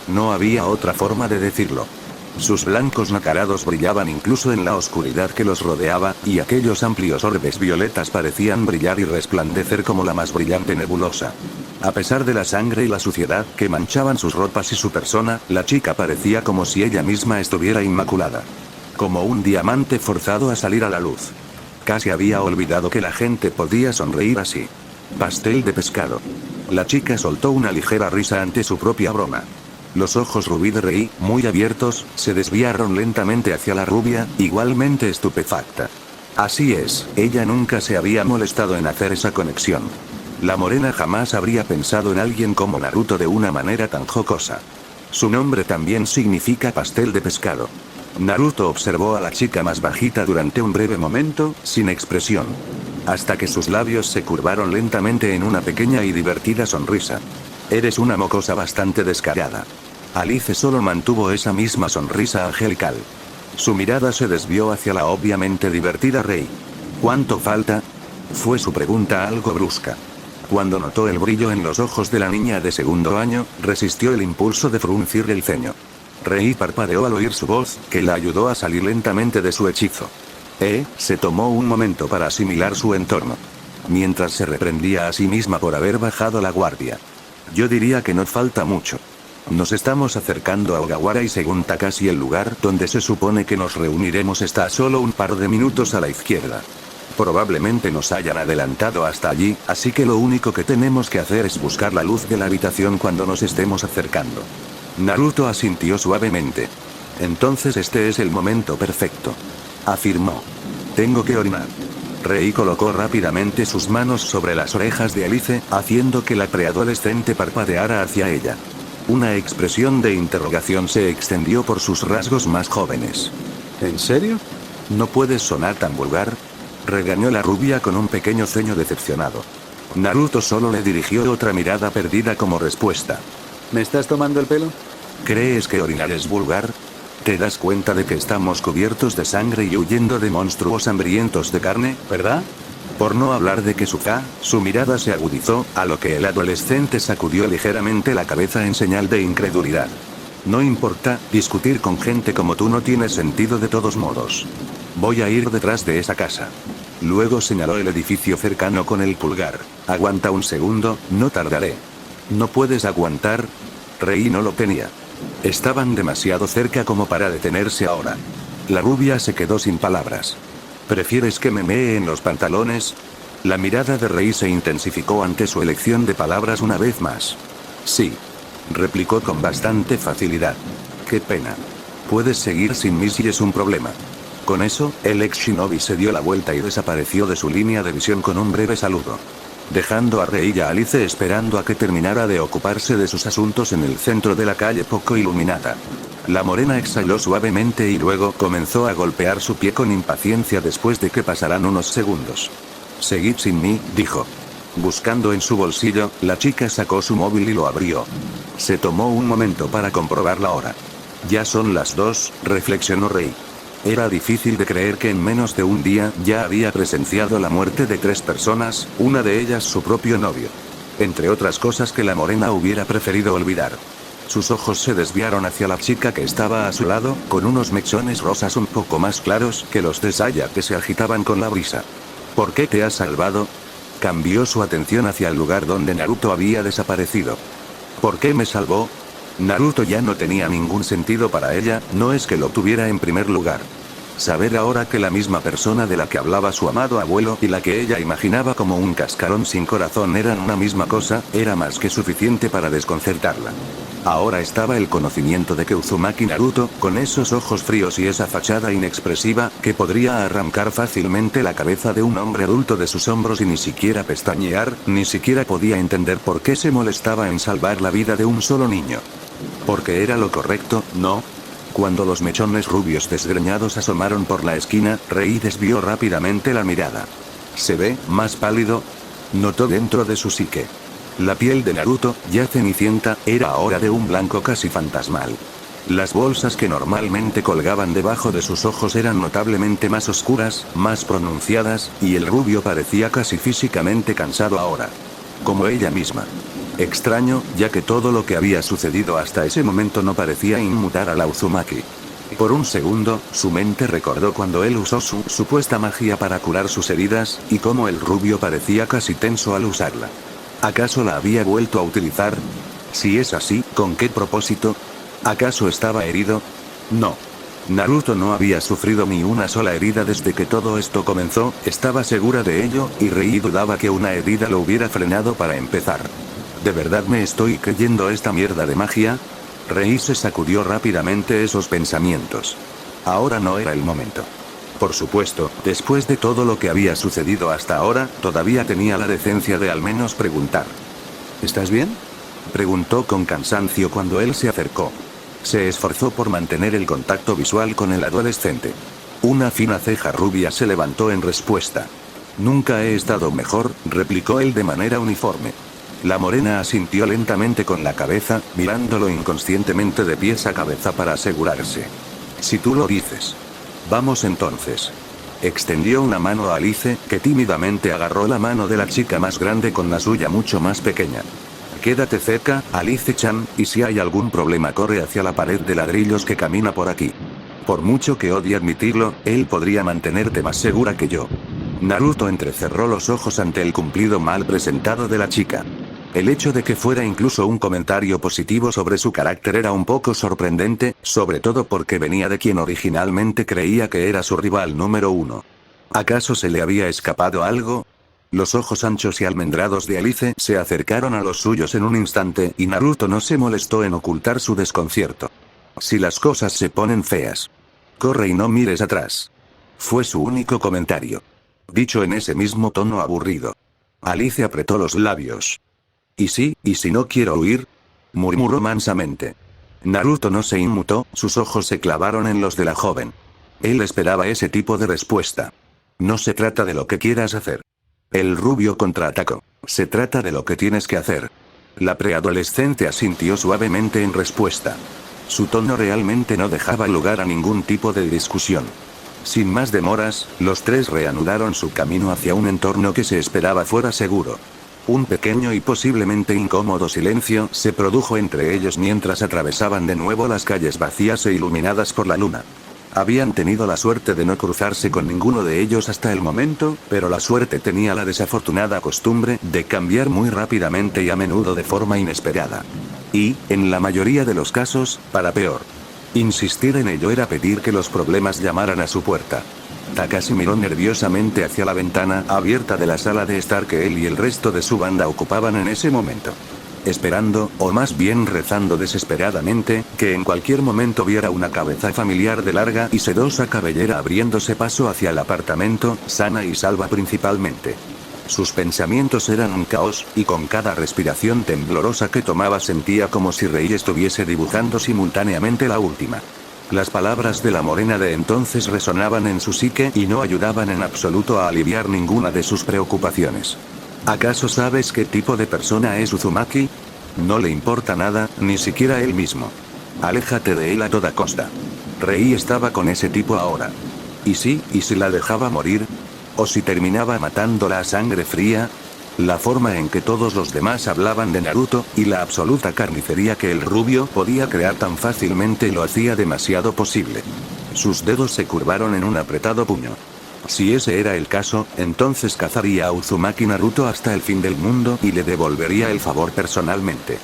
No había otra forma de decirlo. Sus blancos nacarados brillaban incluso en la oscuridad que los rodeaba, y aquellos amplios orbes violetas parecían brillar y resplandecer como la más brillante nebulosa. A pesar de la sangre y la suciedad que manchaban sus ropas y su persona, la chica parecía como si ella misma estuviera inmaculada. Como un diamante forzado a salir a la luz. Casi había olvidado que la gente podía sonreír así. Pastel de pescado. La chica soltó una ligera risa ante su propia broma. Los ojos rubí de Rei, muy abiertos, se desviaron lentamente hacia la rubia, igualmente estupefacta. Así es, ella nunca se había molestado en hacer esa conexión. La morena jamás habría pensado en alguien como Naruto de una manera tan jocosa. Su nombre también significa pastel de pescado. Naruto observó a la chica más bajita durante un breve momento, sin expresión. Hasta que sus labios se curvaron lentamente en una pequeña y divertida sonrisa. Eres una mocosa bastante descarada. Alice solo mantuvo esa misma sonrisa angelical. Su mirada se desvió hacia la obviamente divertida Rei. ¿Cuánto falta? Fue su pregunta algo brusca. Cuando notó el brillo en los ojos de la niña de segundo año, resistió el impulso de fruncir el ceño. Rei parpadeó al oír su voz, que la ayudó a salir lentamente de su hechizo. Se tomó un momento para asimilar su entorno. Mientras se reprendía a sí misma por haber bajado la guardia. Yo diría que no falta mucho. Nos estamos acercando a Ogawara y según Takashi el lugar donde se supone que nos reuniremos está a solo un par de minutos a la izquierda. Probablemente nos hayan adelantado hasta allí, así que lo único que tenemos que hacer es buscar la luz de la habitación cuando nos estemos acercando. Naruto asintió suavemente. Entonces este es el momento perfecto. Afirmó. Tengo que orinar. Rei colocó rápidamente sus manos sobre las orejas de Alice, haciendo que la preadolescente parpadeara hacia ella. Una expresión de interrogación se extendió por sus rasgos más jóvenes. ¿En serio? ¿No puedes sonar tan vulgar? Regañó la rubia con un pequeño ceño decepcionado. Naruto solo le dirigió otra mirada perdida como respuesta. ¿Me estás tomando el pelo? ¿Crees que orinar es vulgar? ¿Te das cuenta de que estamos cubiertos de sangre y huyendo de monstruos hambrientos de carne, verdad? Por no hablar de que su mirada se agudizó, a lo que el adolescente sacudió ligeramente la cabeza en señal de incredulidad. No importa, discutir con gente como tú no tiene sentido de todos modos. Voy a ir detrás de esa casa. Luego señaló el edificio cercano con el pulgar. Aguanta un segundo, no tardaré. ¿No puedes aguantar? Rei no lo tenía. Estaban demasiado cerca como para detenerse ahora. La rubia se quedó sin palabras. ¿Prefieres que me mee en los pantalones? La mirada de Rei se intensificó ante su elección de palabras una vez más. Sí. Replicó con bastante facilidad. Qué pena. Puedes seguir sin mí si es un problema. Con eso, el ex shinobi se dio la vuelta y desapareció de su línea de visión con un breve saludo. Dejando a Rei y a Alice esperando a que terminara de ocuparse de sus asuntos en el centro de la calle poco iluminada. La morena exhaló suavemente y luego comenzó a golpear su pie con impaciencia después de que pasaran unos segundos. Seguid sin mí, dijo. Buscando en su bolsillo, la chica sacó su móvil y lo abrió. Se tomó un momento para comprobar la hora. Ya son las 2, reflexionó Rei. Era difícil de creer que en menos de un día ya había presenciado la muerte de 3 personas, una de ellas su propio novio. Entre otras cosas que la morena hubiera preferido olvidar. Sus ojos se desviaron hacia la chica que estaba a su lado, con unos mechones rosas un poco más claros que los de Saya que se agitaban con la brisa. ¿Por qué te has salvado? Cambió su atención hacia el lugar donde Naruto había desaparecido. ¿Por qué me salvó? Naruto ya no tenía ningún sentido para ella, no es que lo tuviera en primer lugar. Saber ahora que la misma persona de la que hablaba su amado abuelo y la que ella imaginaba como un cascarón sin corazón eran una misma cosa, era más que suficiente para desconcertarla. Ahora estaba el conocimiento de que Uzumaki Naruto, con esos ojos fríos y esa fachada inexpresiva, que podría arrancar fácilmente la cabeza de un hombre adulto de sus hombros y ni siquiera pestañear, ni siquiera podía entender por qué se molestaba en salvar la vida de un solo niño. Porque era lo correcto, ¿no? Cuando los mechones rubios desgreñados asomaron por la esquina, Rei desvió rápidamente la mirada. ¿Se ve más pálido? Notó dentro de su psique. La piel de Naruto, ya cenicienta, era ahora de un blanco casi fantasmal. Las bolsas que normalmente colgaban debajo de sus ojos eran notablemente más oscuras, más pronunciadas, y el rubio parecía casi físicamente cansado ahora. Como ella misma. Extraño, ya que todo lo que había sucedido hasta ese momento no parecía inmutar a la Uzumaki. Por un segundo, su mente recordó cuando él usó su supuesta magia para curar sus heridas, y cómo el rubio parecía casi tenso al usarla. ¿Acaso la había vuelto a utilizar? Si es así, ¿con qué propósito? ¿Acaso estaba herido? No. Naruto no había sufrido ni una sola herida desde que todo esto comenzó, estaba segura de ello, y Rei dudaba que una herida lo hubiera frenado para empezar. ¿De verdad me estoy creyendo esta mierda de magia? Rei se sacudió rápidamente esos pensamientos. Ahora no era el momento. Por supuesto, después de todo lo que había sucedido hasta ahora, todavía tenía la decencia de al menos preguntar. ¿Estás bien? Preguntó con cansancio cuando él se acercó. Se esforzó por mantener el contacto visual con el adolescente. Una fina ceja rubia se levantó en respuesta. Nunca he estado mejor, replicó él de manera uniforme. La morena asintió lentamente con la cabeza, mirándolo inconscientemente de pies a cabeza para asegurarse. Si tú lo dices. Vamos entonces. Extendió una mano a Alice, que tímidamente agarró la mano de la chica más grande con la suya mucho más pequeña. Quédate cerca, Alice-chan, y si hay algún problema corre hacia la pared de ladrillos que camina por aquí. Por mucho que odie admitirlo, él podría mantenerte más segura que yo. Naruto entrecerró los ojos ante el cumplido mal presentado de la chica. El hecho de que fuera incluso un comentario positivo sobre su carácter era un poco sorprendente, sobre todo porque venía de quien originalmente creía que era su rival número 1. ¿Acaso se le había escapado algo? Los ojos anchos y almendrados de Alice se acercaron a los suyos en un instante y Naruto no se molestó en ocultar su desconcierto. Si las cosas se ponen feas. Corre y no mires atrás. Fue su único comentario. Dicho en ese mismo tono aburrido. Alice apretó los labios. ¿Y si no quiero huir? Murmuró mansamente. Naruto no se inmutó, sus ojos se clavaron en los de la joven. Él esperaba ese tipo de respuesta. No se trata de lo que quieras hacer. El rubio contraatacó. Se trata de lo que tienes que hacer. La preadolescente asintió suavemente en respuesta. Su tono realmente no dejaba lugar a ningún tipo de discusión. Sin más demoras, los tres reanudaron su camino hacia un entorno que se esperaba fuera seguro. Un pequeño y posiblemente incómodo silencio se produjo entre ellos mientras atravesaban de nuevo las calles vacías e iluminadas por la luna. Habían tenido la suerte de no cruzarse con ninguno de ellos hasta el momento, pero la suerte tenía la desafortunada costumbre de cambiar muy rápidamente y a menudo de forma inesperada. Y, en la mayoría de los casos, para peor. Insistir en ello era pedir que los problemas llamaran a su puerta. Takashi miró nerviosamente hacia la ventana abierta de la sala de estar que él y el resto de su banda ocupaban en ese momento. Esperando, o más bien rezando desesperadamente, que en cualquier momento viera una cabeza familiar de larga y sedosa cabellera abriéndose paso hacia el apartamento, sana y salva principalmente. Sus pensamientos eran un caos, y con cada respiración temblorosa que tomaba sentía como si Rei estuviese dibujando simultáneamente la última. Las palabras de la morena de entonces resonaban en su psique y no ayudaban en absoluto a aliviar ninguna de sus preocupaciones. ¿Acaso sabes qué tipo de persona es Uzumaki? No le importa nada, ni siquiera él mismo. Aléjate de él a toda costa. Rei estaba con ese tipo ahora. ¿Y si la dejaba morir? ¿O si terminaba matándola a sangre fría? La forma en que todos los demás hablaban de Naruto, y la absoluta carnicería que el rubio podía crear tan fácilmente lo hacía demasiado posible. Sus dedos se curvaron en un apretado puño. Si ese era el caso, entonces cazaría a Uzumaki Naruto hasta el fin del mundo y le devolvería el favor personalmente.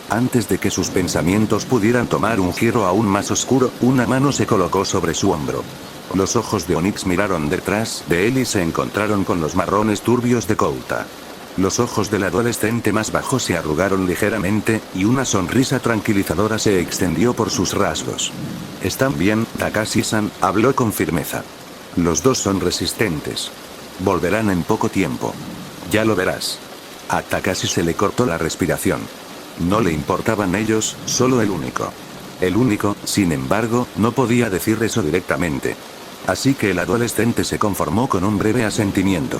Antes de que sus pensamientos pudieran tomar un giro aún más oscuro, una mano se colocó sobre su hombro. Los ojos de Onix miraron detrás de él y se encontraron con los marrones turbios de Kouta. Los ojos del adolescente más bajo se arrugaron ligeramente, y una sonrisa tranquilizadora se extendió por sus rasgos. «Están bien, Takashi-san», habló con firmeza. «Los dos son resistentes. Volverán en poco tiempo. Ya lo verás». A Takashi se le cortó la respiración. No le importaban ellos, solo el único. El único, sin embargo, no podía decir eso directamente. Así que el adolescente se conformó con un breve asentimiento.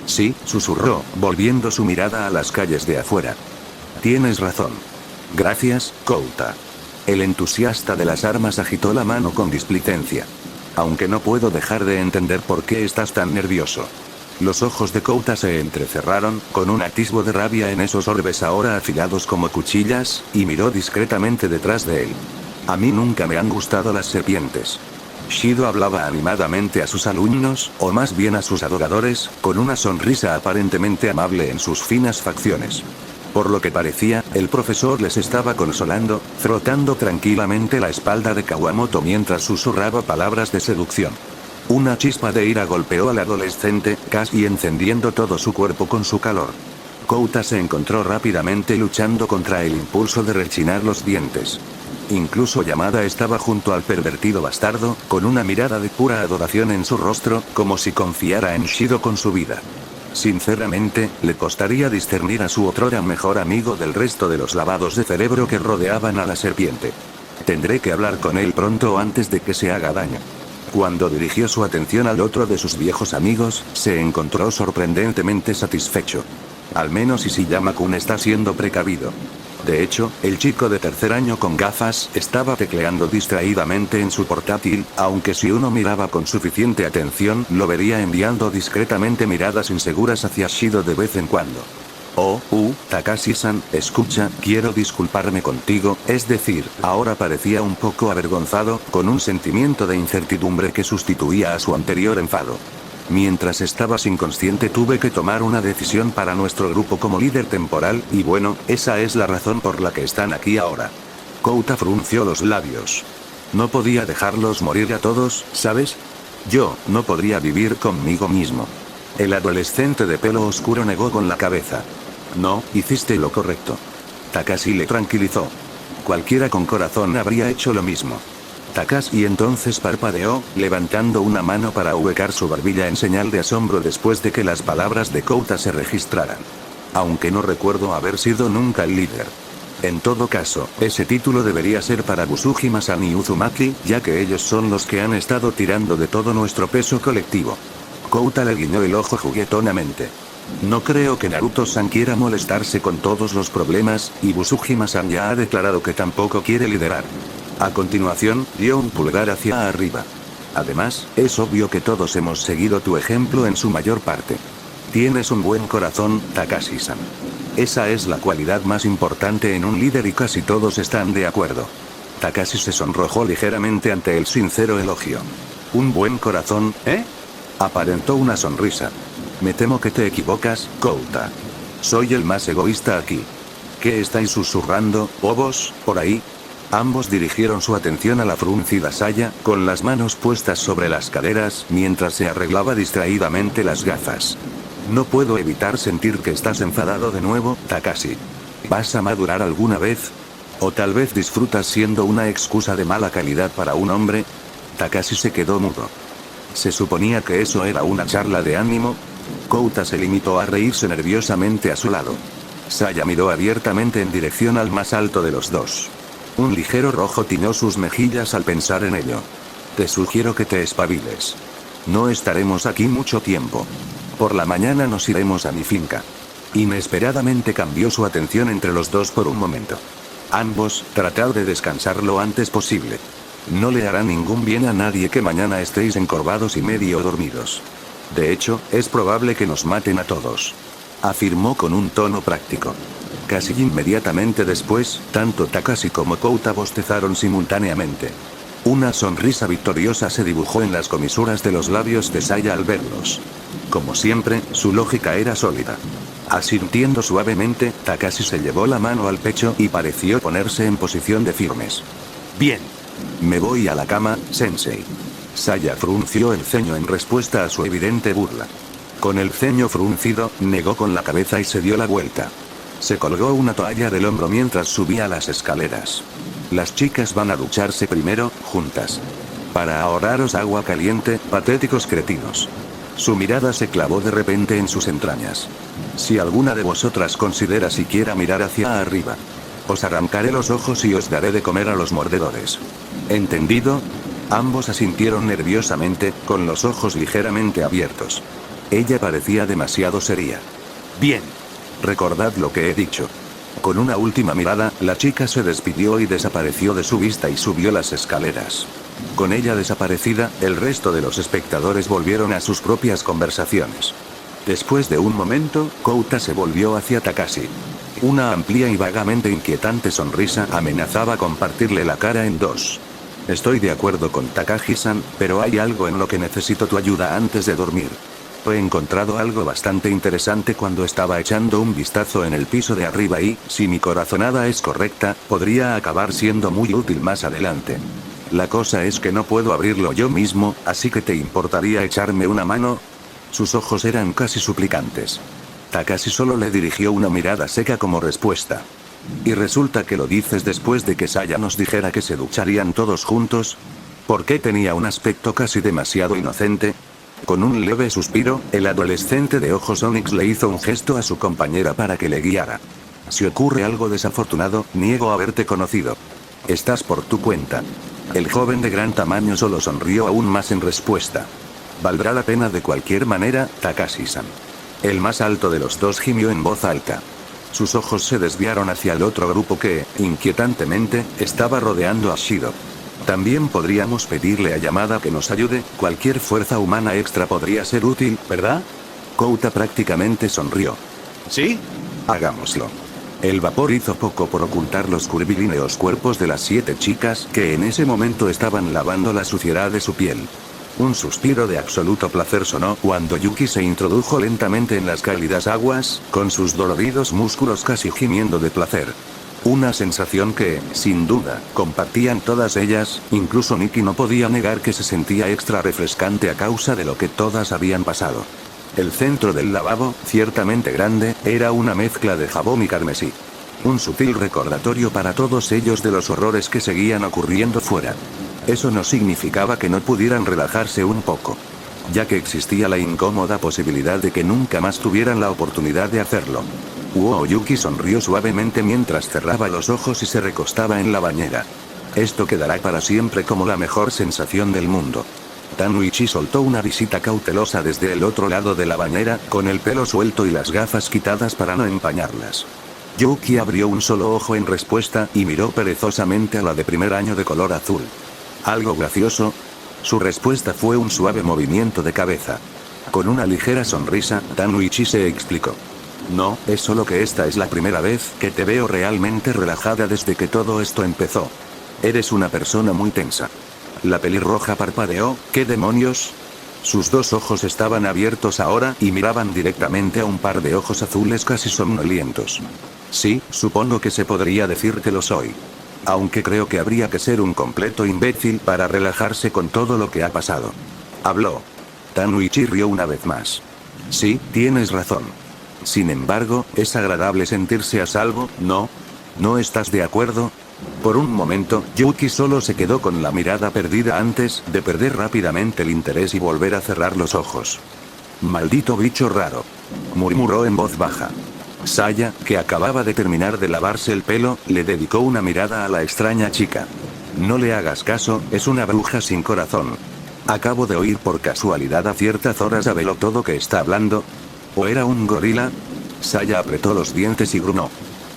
«Sí», susurró, volviendo su mirada a las calles de afuera. «Tienes razón. Gracias, Kouta». El entusiasta de las armas agitó la mano con displicencia. «Aunque no puedo dejar de entender por qué estás tan nervioso». Los ojos de Kouta se entrecerraron, con un atisbo de rabia en esos orbes ahora afilados como cuchillas, y miró discretamente detrás de él. «A mí nunca me han gustado las serpientes». Shido hablaba animadamente a sus alumnos, o más bien a sus adoradores, con una sonrisa aparentemente amable en sus finas facciones. Por lo que parecía, el profesor les estaba consolando, frotando tranquilamente la espalda de Kawamoto mientras susurraba palabras de seducción. Una chispa de ira golpeó al adolescente, casi encendiendo todo su cuerpo con su calor. Kouta se encontró rápidamente luchando contra el impulso de rechinar los dientes. Incluso Yamada estaba junto al pervertido bastardo, con una mirada de pura adoración en su rostro, como si confiara en Shido con su vida. Sinceramente, le costaría discernir a su otrora mejor amigo del resto de los lavados de cerebro que rodeaban a la serpiente. Tendré que hablar con él pronto antes de que se haga daño. Cuando dirigió su atención al otro de sus viejos amigos, se encontró sorprendentemente satisfecho. Al menos Ishiyama-kun está siendo precavido. De hecho, el chico de tercer año con gafas estaba tecleando distraídamente en su portátil, aunque si uno miraba con suficiente atención lo vería enviando discretamente miradas inseguras hacia Shido de vez en cuando. Takashi-san, escucha, quiero disculparme contigo, es decir, ahora parecía un poco avergonzado, con un sentimiento de incertidumbre que sustituía a su anterior enfado. Mientras estabas inconsciente tuve que tomar una decisión para nuestro grupo como líder temporal, y bueno, esa es la razón por la que están aquí ahora. Kouta frunció los labios. No podía dejarlos morir a todos, ¿sabes? Yo no podría vivir conmigo mismo. El adolescente de pelo oscuro negó con la cabeza. No, hiciste lo correcto. Takashi le tranquilizó. Cualquiera con corazón habría hecho lo mismo. Takashi entonces parpadeó, levantando una mano para huecar su barbilla en señal de asombro después de que las palabras de Kouta se registraran. Aunque no recuerdo haber sido nunca el líder. En todo caso, ese título debería ser para Busujima-san y Uzumaki, ya que ellos son los que han estado tirando de todo nuestro peso colectivo. Kouta le guiñó el ojo juguetonamente. No creo que Naruto-san quiera molestarse con todos los problemas, y Busujima-san ya ha declarado que tampoco quiere liderar. A continuación, dio un pulgar hacia arriba. Además, es obvio que todos hemos seguido tu ejemplo en su mayor parte. Tienes un buen corazón, Takashi-san. Esa es la cualidad más importante en un líder y casi todos están de acuerdo. Takashi se sonrojó ligeramente ante el sincero elogio. ¿Un buen corazón, eh? Aparentó una sonrisa. Me temo que te equivocas, Kouta. Soy el más egoísta aquí. ¿Qué estáis susurrando, bobos, por ahí? Ambos dirigieron su atención a la fruncida Saya, con las manos puestas sobre las caderas, mientras se arreglaba distraídamente las gafas. No puedo evitar sentir que estás enfadado de nuevo, Takashi. ¿Vas a madurar alguna vez? ¿O tal vez disfrutas siendo una excusa de mala calidad para un hombre? Takashi se quedó mudo. ¿Se suponía que eso era una charla de ánimo? Kouta se limitó a reírse nerviosamente a su lado. Saya miró abiertamente en dirección al más alto de los dos. Un ligero rojo tiñó sus mejillas al pensar en ello. Te sugiero que te espabiles. No estaremos aquí mucho tiempo. Por la mañana nos iremos a mi finca. Inesperadamente cambió su atención entre los dos por un momento. Ambos, tratad de descansar lo antes posible. No le hará ningún bien a nadie que mañana estéis encorvados y medio dormidos. De hecho, es probable que nos maten a todos. Afirmó con un tono práctico. Casi inmediatamente después, tanto Takashi como Kouta bostezaron simultáneamente. Una sonrisa victoriosa se dibujó en las comisuras de los labios de Saya al verlos. Como siempre, su lógica era sólida. Asintiendo suavemente, Takashi se llevó la mano al pecho y pareció ponerse en posición de firmes. Bien. Me voy a la cama, sensei. Saya frunció el ceño en respuesta a su evidente burla. Con el ceño fruncido, negó con la cabeza y se dio la vuelta. Se colgó una toalla del hombro mientras subía las escaleras. Las chicas van a ducharse primero, juntas. Para ahorraros agua caliente, patéticos cretinos. Su mirada se clavó de repente en sus entrañas. Si alguna de vosotras considera siquiera mirar hacia arriba, os arrancaré los ojos y os daré de comer a los mordedores. ¿Entendido? Ambos asintieron nerviosamente, con los ojos ligeramente abiertos. Ella parecía demasiado seria. Bien. Recordad lo que he dicho. Con una última mirada, la chica se despidió y desapareció de su vista y subió las escaleras. Con ella desaparecida, el resto de los espectadores volvieron a sus propias conversaciones. Después de un momento, Kouta se volvió hacia Takashi. Una amplia y vagamente inquietante sonrisa amenazaba con partirle la cara en dos. Estoy de acuerdo con Takagi-san, pero hay algo en lo que necesito tu ayuda antes de dormir. He encontrado algo bastante interesante cuando estaba echando un vistazo en el piso de arriba y, si mi corazonada es correcta, podría acabar siendo muy útil más adelante. La cosa es que no puedo abrirlo yo mismo, así que ¿te importaría echarme una mano? Sus ojos eran casi suplicantes. Takashi solo le dirigió una mirada seca como respuesta. ¿Y resulta que lo dices después de que Saya nos dijera que se ducharían todos juntos? ¿Por qué tenía un aspecto casi demasiado inocente? Con un leve suspiro, el adolescente de ojos onix le hizo un gesto a su compañera para que le guiara. Si ocurre algo desafortunado, niego haberte conocido. Estás por tu cuenta. El joven de gran tamaño solo sonrió aún más en respuesta. Valdrá la pena de cualquier manera, Takashi-san. El más alto de los dos gimió en voz alta. Sus ojos se desviaron hacia el otro grupo que, inquietantemente, estaba rodeando a Shido. También podríamos pedirle a Yamada que nos ayude, cualquier fuerza humana extra podría ser útil, ¿verdad? Kouta prácticamente sonrió. ¿Sí? Hagámoslo. El vapor hizo poco por ocultar los curvilíneos cuerpos de las 7 chicas que en ese momento estaban lavando la suciedad de su piel. Un suspiro de absoluto placer sonó cuando Yuki se introdujo lentamente en las cálidas aguas, con sus doloridos músculos casi gimiendo de placer. Una sensación que, sin duda, compartían todas ellas, incluso Nikki no podía negar que se sentía extra refrescante a causa de lo que todas habían pasado. El centro del lavabo, ciertamente grande, era una mezcla de jabón y carmesí. Un sutil recordatorio para todos ellos de los horrores que seguían ocurriendo fuera. Eso no significaba que no pudieran relajarse un poco, ya que existía la incómoda posibilidad de que nunca más tuvieran la oportunidad de hacerlo. Yuki sonrió suavemente mientras cerraba los ojos y se recostaba en la bañera. Esto quedará para siempre como la mejor sensación del mundo. Tanuichi soltó una risita cautelosa desde el otro lado de la bañera, con el pelo suelto y las gafas quitadas para no empañarlas. Yuki abrió un solo ojo en respuesta y miró perezosamente a la de primer año de color azul. ¿Algo gracioso? Su respuesta fue un suave movimiento de cabeza. Con una ligera sonrisa, Tanuichi se explicó. No, es solo que esta es la primera vez que te veo realmente relajada desde que todo esto empezó. Eres una persona muy tensa. La pelirroja parpadeó. ¿Qué demonios? Sus dos ojos estaban abiertos ahora y miraban directamente a un par de ojos azules casi somnolientos. Sí, supongo que se podría decir que lo soy. Aunque creo que habría que ser un completo imbécil para relajarse con todo lo que ha pasado. Habló. Tanuichi rió una vez más. Sí, tienes razón. Sin embargo, es agradable sentirse a salvo, ¿no? ¿No estás de acuerdo? Por un momento, Yuki solo se quedó con la mirada perdida antes de perder rápidamente el interés y volver a cerrar los ojos. Maldito bicho raro. Murmuró en voz baja. Saya, que acababa de terminar de lavarse el pelo, le dedicó una mirada a la extraña chica. No le hagas caso, es una bruja sin corazón. Acabo de oír por casualidad a ciertas horas a Belotodo que está hablando. ¿O era un gorila? Saya apretó los dientes y grunó.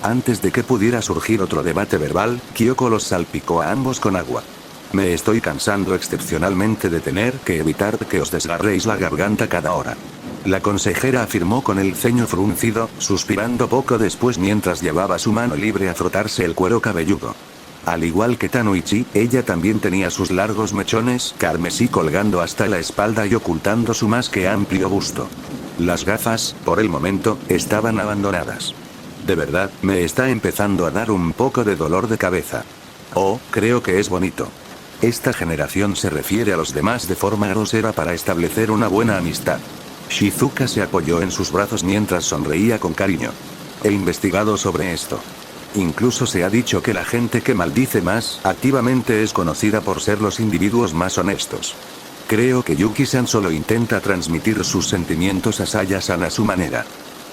Antes de que pudiera surgir otro debate verbal, Kyoko los salpicó a ambos con agua. Me estoy cansando excepcionalmente de tener que evitar que os desgarréis la garganta cada hora. La consejera afirmó con el ceño fruncido, suspirando poco después mientras llevaba su mano libre a frotarse el cuero cabelludo. Al igual que Tanuichi, ella también tenía sus largos mechones carmesí colgando hasta la espalda y ocultando su más que amplio busto. Las gafas, por el momento, estaban abandonadas. De verdad, me está empezando a dar un poco de dolor de cabeza. Oh, creo que es bonito. Esta generación se refiere a los demás de forma grosera para establecer una buena amistad. Shizuka se apoyó en sus brazos mientras sonreía con cariño. He investigado sobre esto. Incluso se ha dicho que la gente que maldice más activamente es conocida por ser los individuos más honestos. Creo que Yuki-san solo intenta transmitir sus sentimientos a Saya-san a su manera.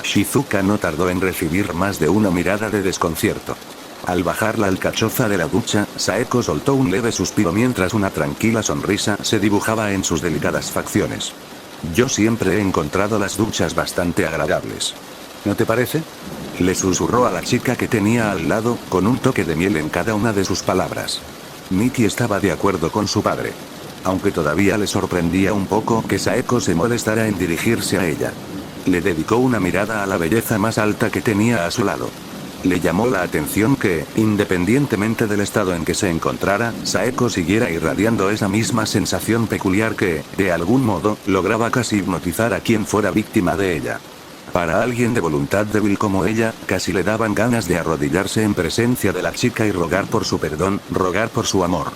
Shizuka no tardó en recibir más de una mirada de desconcierto. Al bajar la alcachofa de la ducha, Saeko soltó un leve suspiro mientras una tranquila sonrisa se dibujaba en sus delicadas facciones. Yo siempre he encontrado las duchas bastante agradables. ¿No te parece? Le susurró a la chica que tenía al lado, con un toque de miel en cada una de sus palabras. Miki estaba de acuerdo con su padre. Aunque todavía le sorprendía un poco que Saeko se molestara en dirigirse a ella. Le dedicó una mirada a la belleza más alta que tenía a su lado. Le llamó la atención que, independientemente del estado en que se encontrara, Saeko siguiera irradiando esa misma sensación peculiar que, de algún modo, lograba casi hipnotizar a quien fuera víctima de ella. Para alguien de voluntad débil como ella, casi le daban ganas de arrodillarse en presencia de la chica y rogar por su perdón, rogar por su amor.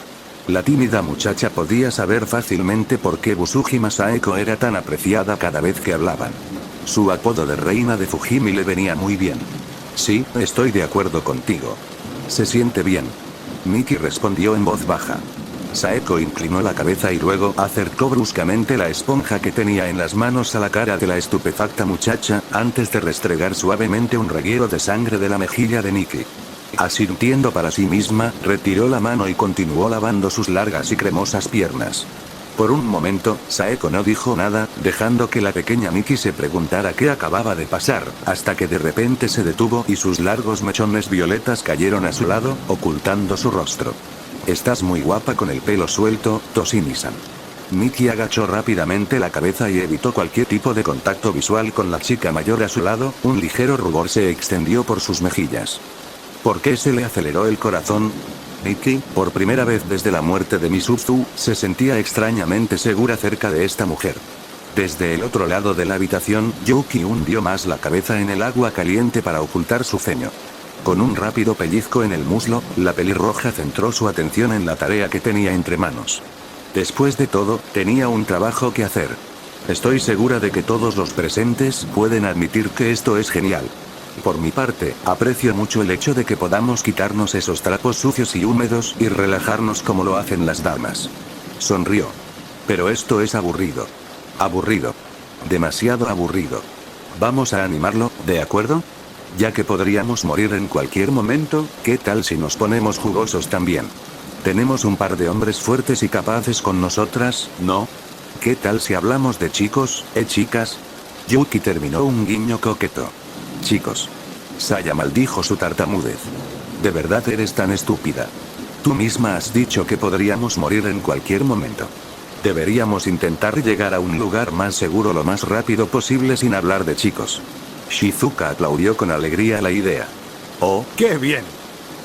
La tímida muchacha podía saber fácilmente por qué Busujima Saeko era tan apreciada cada vez que hablaban. Su apodo de reina de Fujimi le venía muy bien. Sí, estoy de acuerdo contigo. Se siente bien. Miki respondió en voz baja. Saeko inclinó la cabeza y luego acercó bruscamente la esponja que tenía en las manos a la cara de la estupefacta muchacha, antes de restregar suavemente un reguero de sangre de la mejilla de Miki. Asintiendo para sí misma, retiró la mano y continuó lavando sus largas y cremosas piernas. Por un momento, Saeko no dijo nada, dejando que la pequeña Miki se preguntara qué acababa de pasar, hasta que de repente se detuvo y sus largos mechones violetas cayeron a su lado, ocultando su rostro. Estás muy guapa con el pelo suelto, Toshimi-san. Miki agachó rápidamente la cabeza y evitó cualquier tipo de contacto visual con la chica mayor a su lado, un ligero rubor se extendió por sus mejillas. ¿Por qué se le aceleró el corazón? Miki, por primera vez desde la muerte de Misuzu, se sentía extrañamente segura cerca de esta mujer. Desde el otro lado de la habitación, Yuki hundió más la cabeza en el agua caliente para ocultar su ceño. Con un rápido pellizco en el muslo, la pelirroja centró su atención en la tarea que tenía entre manos. Después de todo, tenía un trabajo que hacer. Estoy segura de que todos los presentes pueden admitir que esto es genial. Por mi parte, aprecio mucho el hecho de que podamos quitarnos esos trapos sucios y húmedos y relajarnos como lo hacen las damas. Sonrió. Pero esto es aburrido. Aburrido. Demasiado aburrido. Vamos a animarlo, ¿de acuerdo? Ya que podríamos morir en cualquier momento, ¿qué tal si nos ponemos jugosos también? Tenemos un par de hombres fuertes y capaces con nosotras, ¿no? ¿Qué tal si hablamos de chicos, chicas? Yuki terminó un guiño coqueto. Chicos. Saya maldijo su tartamudez. ¿De verdad eres tan estúpida? Tú misma has dicho que podríamos morir en cualquier momento. Deberíamos intentar llegar a un lugar más seguro lo más rápido posible sin hablar de chicos. Shizuka aplaudió con alegría la idea. ¡Oh, qué bien!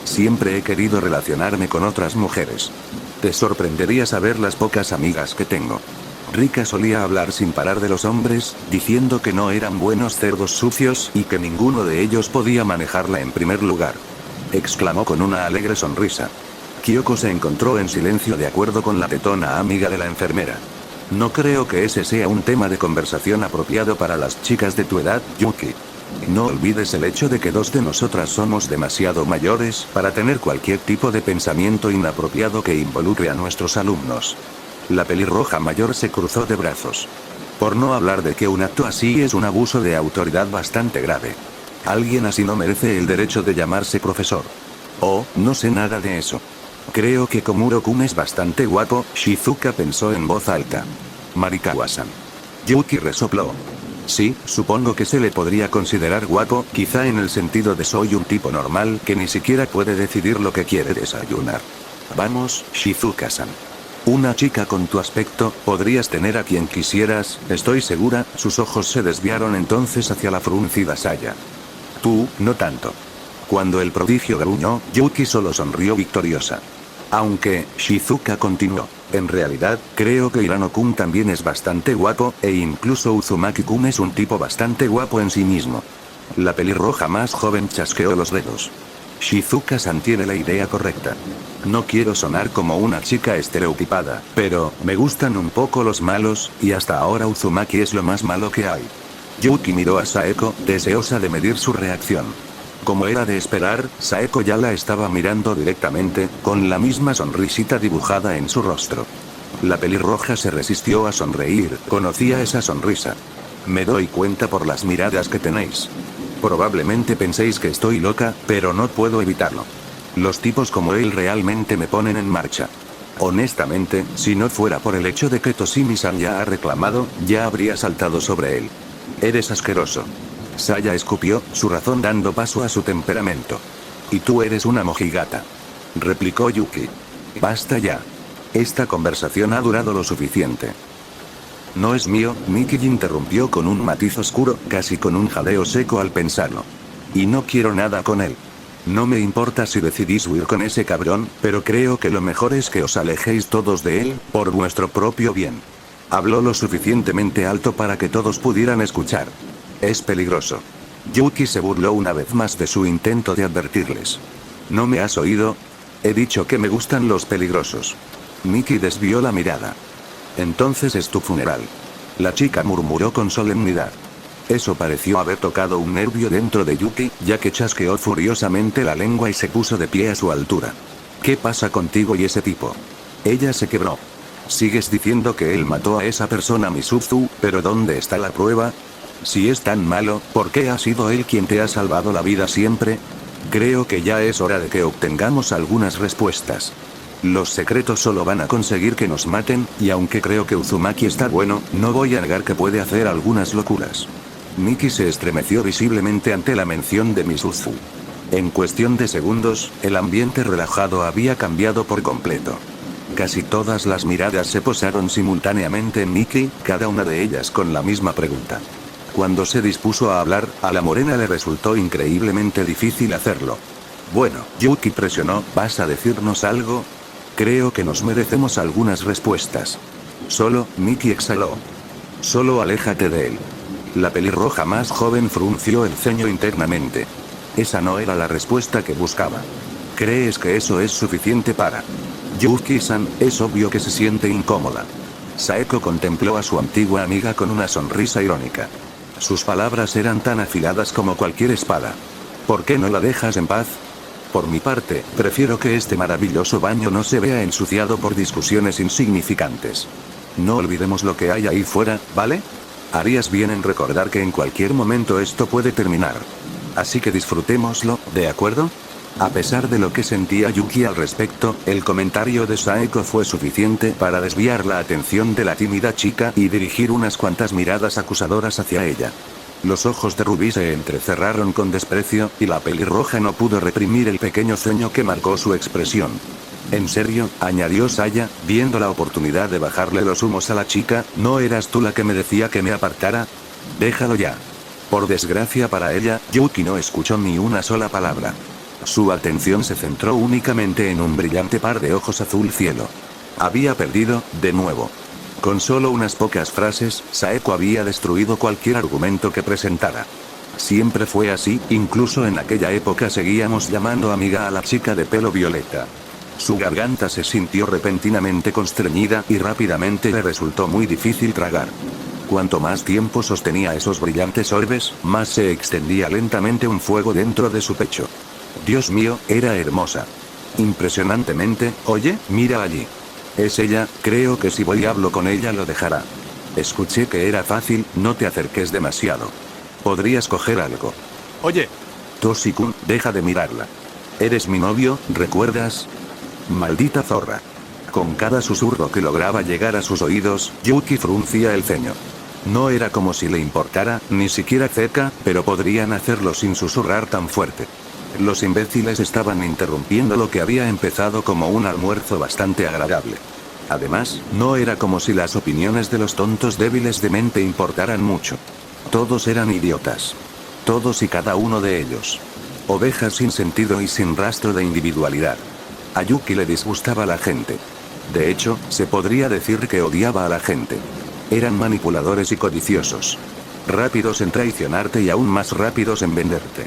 Siempre he querido relacionarme con otras mujeres. Te sorprendería saber las pocas amigas que tengo. Rika solía hablar sin parar de los hombres, diciendo que no eran buenos cerdos sucios y que ninguno de ellos podía manejarla en primer lugar. Exclamó con una alegre sonrisa. Kyoko se encontró en silencio de acuerdo con la tetona amiga de la enfermera. No creo que ese sea un tema de conversación apropiado para las chicas de tu edad, Yuki. No olvides el hecho de que dos de nosotras somos demasiado mayores para tener cualquier tipo de pensamiento inapropiado que involucre a nuestros alumnos. La pelirroja mayor se cruzó de brazos. Por no hablar de que un acto así es un abuso de autoridad bastante grave. Alguien así no merece el derecho de llamarse profesor. Oh, no sé nada de eso. Creo que Komuro-kun es bastante guapo, Shizuka pensó en voz alta. Marikawa-san. Yuki resopló. Sí, supongo que se le podría considerar guapo, quizá en el sentido de soy un tipo normal que ni siquiera puede decidir lo que quiere desayunar. Vamos, Shizuka-san. Una chica con tu aspecto, podrías tener a quien quisieras, estoy segura. Sus ojos se desviaron entonces hacia la fruncida Saya. Tú, no tanto. Cuando el prodigio gruñó, Yuki solo sonrió victoriosa. Aunque, Shizuka continuó, en realidad, creo que Hirano-kun también es bastante guapo, e incluso Uzumaki-kun es un tipo bastante guapo en sí mismo. La pelirroja más joven chasqueó los dedos. Shizuka-san tiene la idea correcta. No quiero sonar como una chica estereotipada, pero, me gustan un poco los malos, y hasta ahora Uzumaki es lo más malo que hay. Yuki miró a Saeko, deseosa de medir su reacción. Como era de esperar, Saeko ya la estaba mirando directamente, con la misma sonrisita dibujada en su rostro. La pelirroja se resistió a sonreír, conocía esa sonrisa. Me doy cuenta por las miradas que tenéis. Probablemente penséis que estoy loca, pero no puedo evitarlo. Los tipos como él realmente me ponen en marcha. Honestamente, si no fuera por el hecho de que Toshimi-san ya ha reclamado, ya habría saltado sobre él. Eres asqueroso. Saya escupió, su razón dando paso a su temperamento. Y tú eres una mojigata. Replicó Yuki. Basta ya. Esta conversación ha durado lo suficiente. No es mío, Miki interrumpió con un matiz oscuro, casi con un jadeo seco al pensarlo. Y no quiero nada con él. No me importa si decidís huir con ese cabrón, pero creo que lo mejor es que os alejéis todos de él, por vuestro propio bien. Habló lo suficientemente alto para que todos pudieran escuchar. Es peligroso. Yuki se burló una vez más de su intento de advertirles. ¿No me has oído? He dicho que me gustan los peligrosos. Miki desvió la mirada. Entonces es tu funeral. La chica murmuró con solemnidad. Eso pareció haber tocado un nervio dentro de Yuki, ya que chasqueó furiosamente la lengua y se puso de pie a su altura. ¿Qué pasa contigo y ese tipo? Ella se quebró. Sigues diciendo que él mató a esa persona Misuzu, pero ¿dónde está la prueba? Si es tan malo, ¿por qué ha sido él quien te ha salvado la vida siempre? Creo que ya es hora de que obtengamos algunas respuestas. Los secretos solo van a conseguir que nos maten, y aunque creo que Uzumaki está bueno, no voy a negar que puede hacer algunas locuras. Miki se estremeció visiblemente ante la mención de Misuzu. En cuestión de segundos, el ambiente relajado había cambiado por completo. Casi todas las miradas se posaron simultáneamente en Miki, cada una de ellas con la misma pregunta. Cuando se dispuso a hablar, a la morena le resultó increíblemente difícil hacerlo. Bueno, Yuki presionó, ¿vas a decirnos algo? Creo que nos merecemos algunas respuestas. Solo, Miki exhaló. Solo aléjate de él. La pelirroja más joven frunció el ceño internamente. Esa no era la respuesta que buscaba. ¿Crees que eso es suficiente para? Yuki-san, es obvio que se siente incómoda. Saeko contempló a su antigua amiga con una sonrisa irónica. Sus palabras eran tan afiladas como cualquier espada. ¿Por qué no la dejas en paz? Por mi parte, prefiero que este maravilloso baño no se vea ensuciado por discusiones insignificantes. No olvidemos lo que hay ahí fuera, ¿vale? Harías bien en recordar que en cualquier momento esto puede terminar. Así que disfrutémoslo, ¿de acuerdo? A pesar de lo que sentía Yuki al respecto, el comentario de Saeko fue suficiente para desviar la atención de la tímida chica y dirigir unas cuantas miradas acusadoras hacia ella. Los ojos de Ruby se entrecerraron con desprecio, y la pelirroja no pudo reprimir el pequeño ceño que marcó su expresión. «¿En serio?», añadió Saya, viendo la oportunidad de bajarle los humos a la chica, «¿no eras tú la que me decía que me apartara? Déjalo ya». Por desgracia para ella, Yuki no escuchó ni una sola palabra. Su atención se centró únicamente en un brillante par de ojos azul cielo. Había perdido, de nuevo. Con solo unas pocas frases, Saeko había destruido cualquier argumento que presentara. Siempre fue así, incluso en aquella época seguíamos llamando amiga a la chica de pelo violeta. Su garganta se sintió repentinamente constreñida y rápidamente le resultó muy difícil tragar. Cuanto más tiempo sostenía esos brillantes orbes, más se extendía lentamente un fuego dentro de su pecho. Dios mío, era hermosa. Impresionantemente. Oye, mira allí. Es ella, creo que si voy y hablo con ella lo dejará. Escuché que era fácil, no te acerques demasiado. Podrías coger algo. Oye. Toshi-kun, deja de mirarla. Eres mi novio, ¿recuerdas? Maldita zorra. Con cada susurro que lograba llegar a sus oídos, Yuki fruncía el ceño. No era como si le importara, ni siquiera cerca, pero podrían hacerlo sin susurrar tan fuerte. Los imbéciles estaban interrumpiendo lo que había empezado como un almuerzo bastante agradable. Además, no era como si las opiniones de los tontos débiles de mente importaran mucho. Todos eran idiotas. Todos y cada uno de ellos. Ovejas sin sentido y sin rastro de individualidad. A Yuki le disgustaba la gente. De hecho, se podría decir que odiaba a la gente. Eran manipuladores y codiciosos. Rápidos en traicionarte y aún más rápidos en venderte.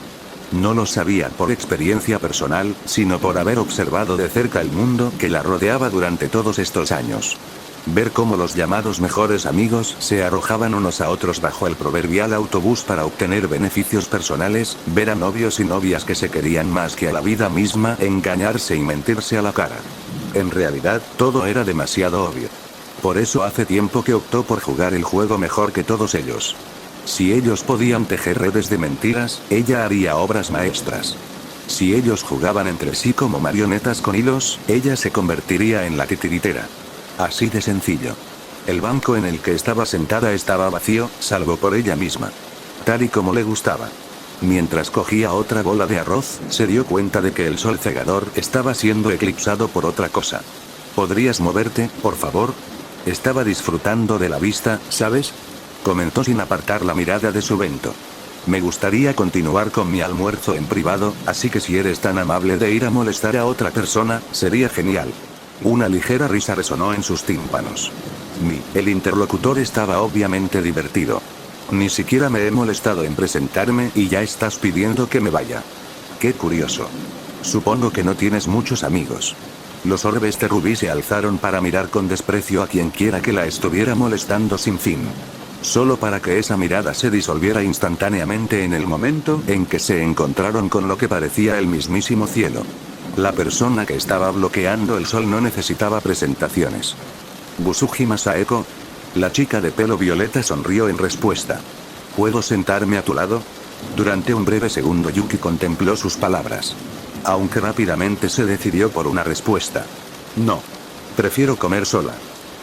No lo sabía por experiencia personal, sino por haber observado de cerca el mundo que la rodeaba durante todos estos años. Ver cómo los llamados mejores amigos se arrojaban unos a otros bajo el proverbial autobús para obtener beneficios personales, ver a novios y novias que se querían más que a la vida misma engañarse y mentirse a la cara. En realidad, todo era demasiado obvio. Por eso hace tiempo que optó por jugar el juego mejor que todos ellos. Si ellos podían tejer redes de mentiras, ella haría obras maestras. Si ellos jugaban entre sí como marionetas con hilos, ella se convertiría en la titiritera. Así de sencillo. El banco en el que estaba sentada estaba vacío, salvo por ella misma. Tal y como le gustaba. Mientras cogía otra bola de arroz, se dio cuenta de que el sol cegador estaba siendo eclipsado por otra cosa. ¿Podrías moverte, por favor? Estaba disfrutando de la vista, ¿sabes? Comentó sin apartar la mirada de su bento. Me gustaría continuar con mi almuerzo en privado, así que si eres tan amable de ir a molestar a otra persona, sería genial. Una ligera risa resonó en sus tímpanos. El interlocutor estaba obviamente divertido. Ni siquiera me he molestado en presentarme y ya estás pidiendo que me vaya. Qué curioso. Supongo que no tienes muchos amigos. Los orbes de Ruby se alzaron para mirar con desprecio a quien quiera que la estuviera molestando sin fin. Solo para que esa mirada se disolviera instantáneamente en el momento en que se encontraron con lo que parecía el mismísimo cielo. La persona que estaba bloqueando el sol no necesitaba presentaciones. Busujima Saeko. La chica de pelo violeta sonrió en respuesta. ¿Puedo sentarme a tu lado? Durante un breve segundo Yuki contempló sus palabras. Aunque rápidamente se decidió por una respuesta. No. Prefiero comer sola.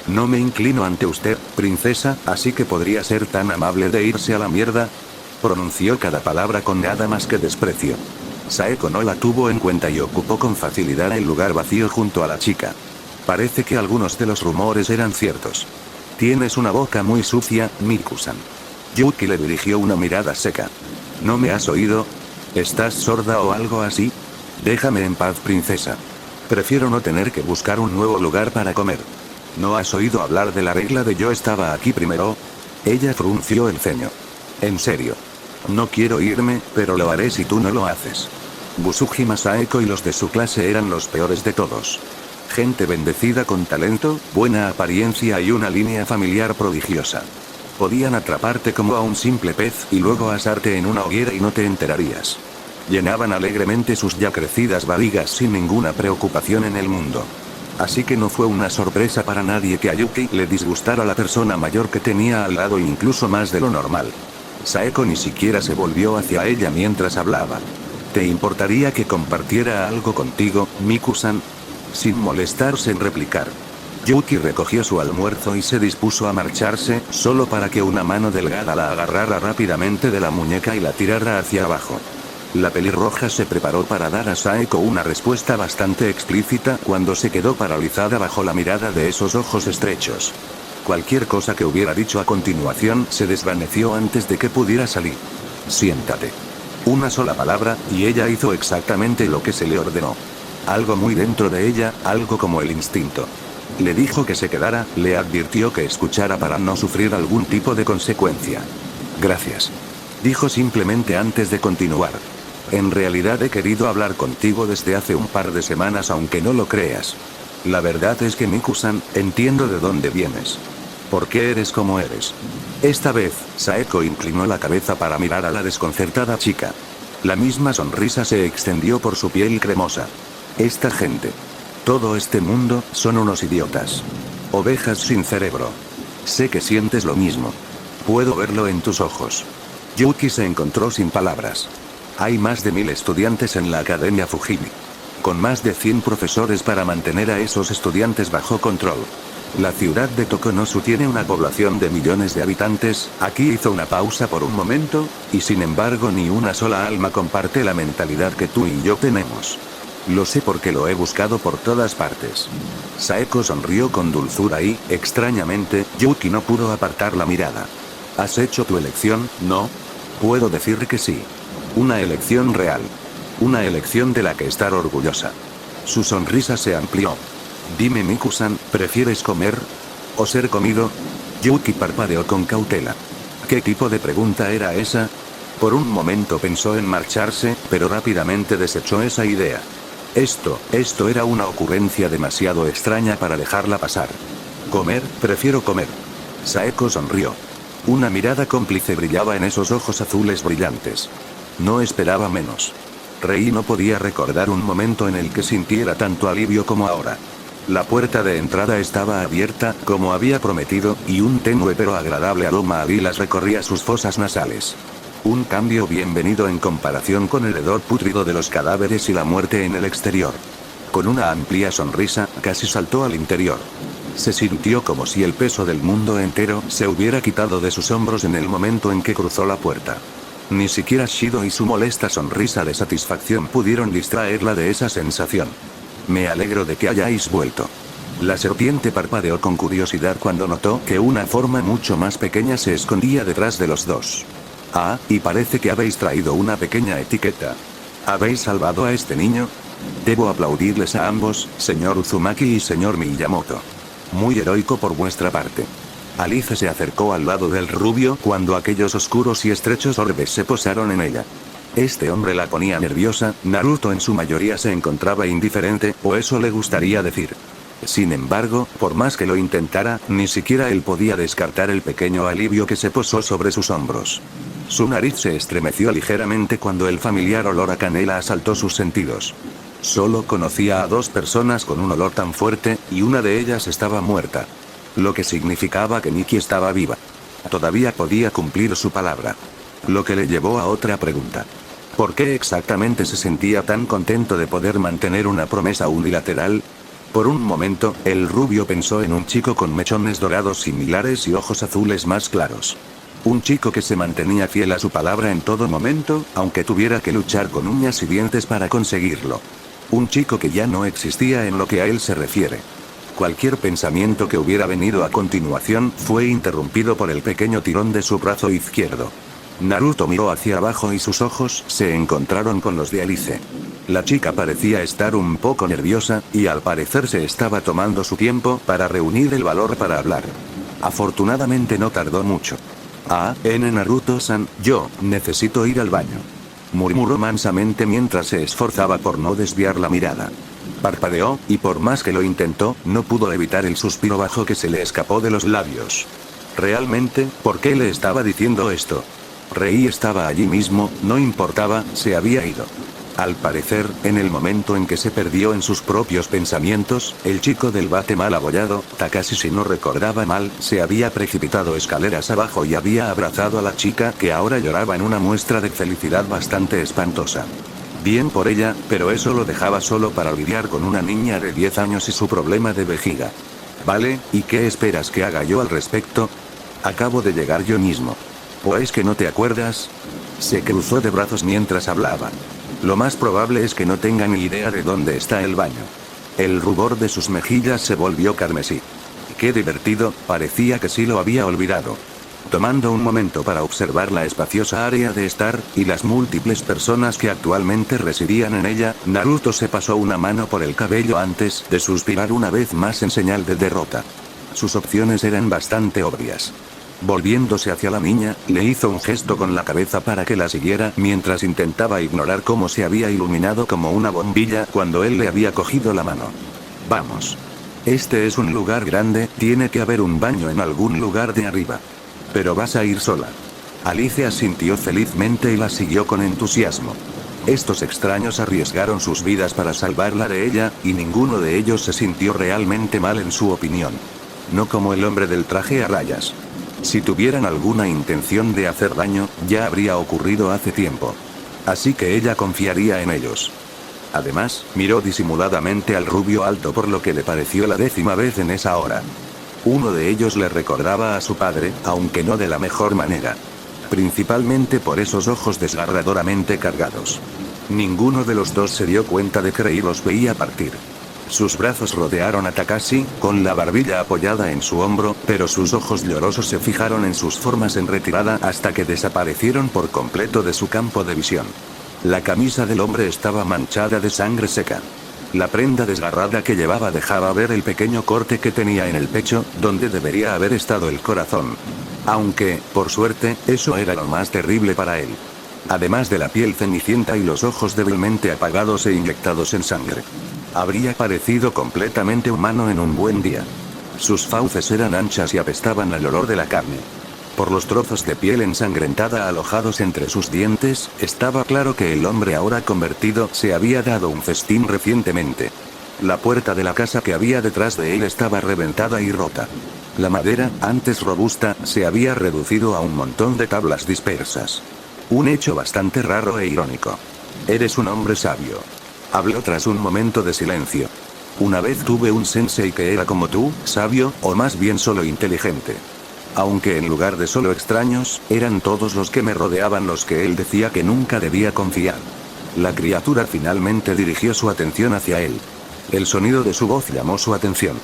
No me inclino ante usted, princesa, así que podría ser tan amable de irse a la mierda. Pronunció cada palabra con nada más que desprecio. Saeko no la tuvo en cuenta y ocupó con facilidad el lugar vacío junto a la chica. Parece que algunos de los rumores eran ciertos. Tienes una boca muy sucia, Miku-san. Yuki le dirigió una mirada seca. ¿No me has oído? ¿Estás sorda o algo así? Déjame en paz, princesa. Prefiero no tener que buscar un nuevo lugar para comer. ¿No has oído hablar de la regla de yo estaba aquí primero? Ella frunció el ceño. En serio. No quiero irme, pero lo haré si tú no lo haces. Busujima Saeko y los de su clase eran los peores de todos. Gente bendecida con talento, buena apariencia y una línea familiar prodigiosa. Podían atraparte como a un simple pez y luego asarte en una hoguera y no te enterarías. Llenaban alegremente sus ya crecidas barrigas sin ninguna preocupación en el mundo. Así que no fue una sorpresa para nadie que a Yuki le disgustara la persona mayor que tenía al lado incluso más de lo normal. Saeko ni siquiera se volvió hacia ella mientras hablaba. ¿Te importaría que compartiera algo contigo, Miku-san? Sin molestarse en replicar. Yuki recogió su almuerzo y se dispuso a marcharse, solo para que una mano delgada la agarrara rápidamente de la muñeca y la tirara hacia abajo. La pelirroja se preparó para dar a Saeko una respuesta bastante explícita cuando se quedó paralizada bajo la mirada de esos ojos estrechos. Cualquier cosa que hubiera dicho a continuación se desvaneció antes de que pudiera salir. Siéntate. Una sola palabra, y ella hizo exactamente lo que se le ordenó. Algo muy dentro de ella, algo como el instinto. Le dijo que se quedara, le advirtió que escuchara para no sufrir algún tipo de consecuencia. Gracias. Dijo simplemente antes de continuar. En realidad he querido hablar contigo desde hace un par de semanas aunque no lo creas. La verdad es que Miku-san, entiendo de dónde vienes. ¿Por qué eres como eres? Esta vez, Saeko inclinó la cabeza para mirar a la desconcertada chica. La misma sonrisa se extendió por su piel cremosa. Esta gente. Todo este mundo, son unos idiotas. Ovejas sin cerebro. Sé que sientes lo mismo. Puedo verlo en tus ojos. Yuki se encontró sin palabras. Hay más de 1000 estudiantes en la Academia Fujimi. Con más de 100 profesores para mantener a esos estudiantes bajo control. La ciudad de Tokonosu tiene una población de millones de habitantes. Aquí hizo una pausa por un momento, y sin embargo ni una sola alma comparte la mentalidad que tú y yo tenemos. Lo sé porque lo he buscado por todas partes. Saeko sonrió con dulzura y, extrañamente, Yuki no pudo apartar la mirada. ¿Has hecho tu elección, no? Puedo decir que sí. Una elección real. Una elección de la que estar orgullosa. Su sonrisa se amplió. Dime Miku-san, ¿prefieres comer? ¿O ser comido? Yuki parpadeó con cautela. ¿Qué tipo de pregunta era esa? Por un momento pensó en marcharse, pero rápidamente desechó esa idea. Esto era una ocurrencia demasiado extraña para dejarla pasar. Comer, prefiero comer. Saeko sonrió. Una mirada cómplice brillaba en esos ojos azules brillantes. No esperaba menos. Rei no podía recordar un momento en el que sintiera tanto alivio como ahora. La puerta de entrada estaba abierta, como había prometido, y un tenue pero agradable aroma a lilas recorría sus fosas nasales. Un cambio bienvenido en comparación con el hedor pútrido de los cadáveres y la muerte en el exterior. Con una amplia sonrisa, casi saltó al interior. Se sintió como si el peso del mundo entero se hubiera quitado de sus hombros en el momento en que cruzó la puerta. Ni siquiera Shido y su molesta sonrisa de satisfacción pudieron distraerla de esa sensación. Me alegro de que hayáis vuelto. La serpiente parpadeó con curiosidad cuando notó que una forma mucho más pequeña se escondía detrás de los dos. Ah, y parece que habéis traído una pequeña etiqueta. ¿Habéis salvado a este niño? Debo aplaudirles a ambos, señor Uzumaki y señor Miyamoto. Muy heroico por vuestra parte. Alice se acercó al lado del rubio cuando aquellos oscuros y estrechos orbes se posaron en ella. Este hombre la ponía nerviosa. Naruto en su mayoría se encontraba indiferente, o eso le gustaría decir. Sin embargo, por más que lo intentara, ni siquiera él podía descartar el pequeño alivio que se posó sobre sus hombros. Su nariz se estremeció ligeramente cuando el familiar olor a canela asaltó sus sentidos. Solo conocía a 2 personas con un olor tan fuerte, y una de ellas estaba muerta. Lo que significaba que Nikki estaba viva. Todavía podía cumplir su palabra. Lo que le llevó a otra pregunta. ¿Por qué exactamente se sentía tan contento de poder mantener una promesa unilateral? Por un momento, el rubio pensó en un chico con mechones dorados similares y ojos azules más claros. Un chico que se mantenía fiel a su palabra en todo momento, aunque tuviera que luchar con uñas y dientes para conseguirlo. Un chico que ya no existía en lo que a él se refiere. Cualquier pensamiento que hubiera venido a continuación fue interrumpido por el pequeño tirón de su brazo izquierdo. Naruto miró hacia abajo y sus ojos se encontraron con los de Alice. La chica parecía estar un poco nerviosa, y al parecer se estaba tomando su tiempo para reunir el valor para hablar. Afortunadamente no tardó mucho. Naruto-san, yo necesito ir al baño. Murmuró mansamente mientras se esforzaba por no desviar la mirada. Parpadeó, y por más que lo intentó, no pudo evitar el suspiro bajo que se le escapó de los labios. Realmente, ¿por qué le estaba diciendo esto? Rei estaba allí mismo, no importaba, se había ido. Al parecer, en el momento en que se perdió en sus propios pensamientos, el chico del bate mal abollado, Takashi si no recordaba mal, se había precipitado escaleras abajo y había abrazado a la chica que ahora lloraba en una muestra de felicidad bastante espantosa. Bien por ella, pero eso lo dejaba solo para lidiar con una niña de 10 años y su problema de vejiga. Vale, ¿y qué esperas que haga yo al respecto? Acabo de llegar yo mismo. ¿O es que no te acuerdas? Se cruzó de brazos mientras hablaba. Lo más probable es que no tenga ni idea de dónde está el baño. El rubor de sus mejillas se volvió carmesí. Qué divertido, parecía que sí lo había olvidado. Tomando un momento para observar la espaciosa área de estar, y las múltiples personas que actualmente residían en ella, Naruto se pasó una mano por el cabello antes de suspirar una vez más en señal de derrota. Sus opciones eran bastante obvias. Volviéndose hacia la niña, le hizo un gesto con la cabeza para que la siguiera mientras intentaba ignorar cómo se había iluminado como una bombilla cuando él le había cogido la mano. Vamos. Este es un lugar grande, tiene que haber un baño en algún lugar de arriba. Pero vas a ir sola. Alicia asintió felizmente y la siguió con entusiasmo. Estos extraños arriesgaron sus vidas para salvarla de ella, y ninguno de ellos se sintió realmente mal en su opinión. No como el hombre del traje a rayas. Si tuvieran alguna intención de hacer daño, ya habría ocurrido hace tiempo. Así que ella confiaría en ellos. Además, miró disimuladamente al rubio alto por lo que le pareció la 10ª vez en esa hora. Uno de ellos le recordaba a su padre, aunque no de la mejor manera. Principalmente por esos ojos desgarradoramente cargados. Ninguno de los dos se dio cuenta de que Rei los veía partir. Sus brazos rodearon a Takashi, con la barbilla apoyada en su hombro, pero sus ojos llorosos se fijaron en sus formas en retirada hasta que desaparecieron por completo de su campo de visión. La camisa del hombre estaba manchada de sangre seca. La prenda desgarrada que llevaba dejaba ver el pequeño corte que tenía en el pecho, donde debería haber estado el corazón. Aunque, por suerte, eso era lo más terrible para él. Además de la piel cenicienta y los ojos débilmente apagados e inyectados en sangre. Habría parecido completamente humano en un buen día. Sus fauces eran anchas y apestaban al olor de la carne. Por los trozos de piel ensangrentada alojados entre sus dientes, estaba claro que el hombre ahora convertido se había dado un festín recientemente. La puerta de la casa que había detrás de él estaba reventada y rota. La madera, antes robusta, se había reducido a un montón de tablas dispersas. Un hecho bastante raro e irónico. Eres un hombre sabio. Habló tras un momento de silencio. Una vez tuve un sensei que era como tú, sabio, o más bien solo inteligente. Aunque en lugar de solo extraños, eran todos los que me rodeaban los que él decía que nunca debía confiar. La criatura finalmente dirigió su atención hacia él. El sonido de su voz llamó su atención.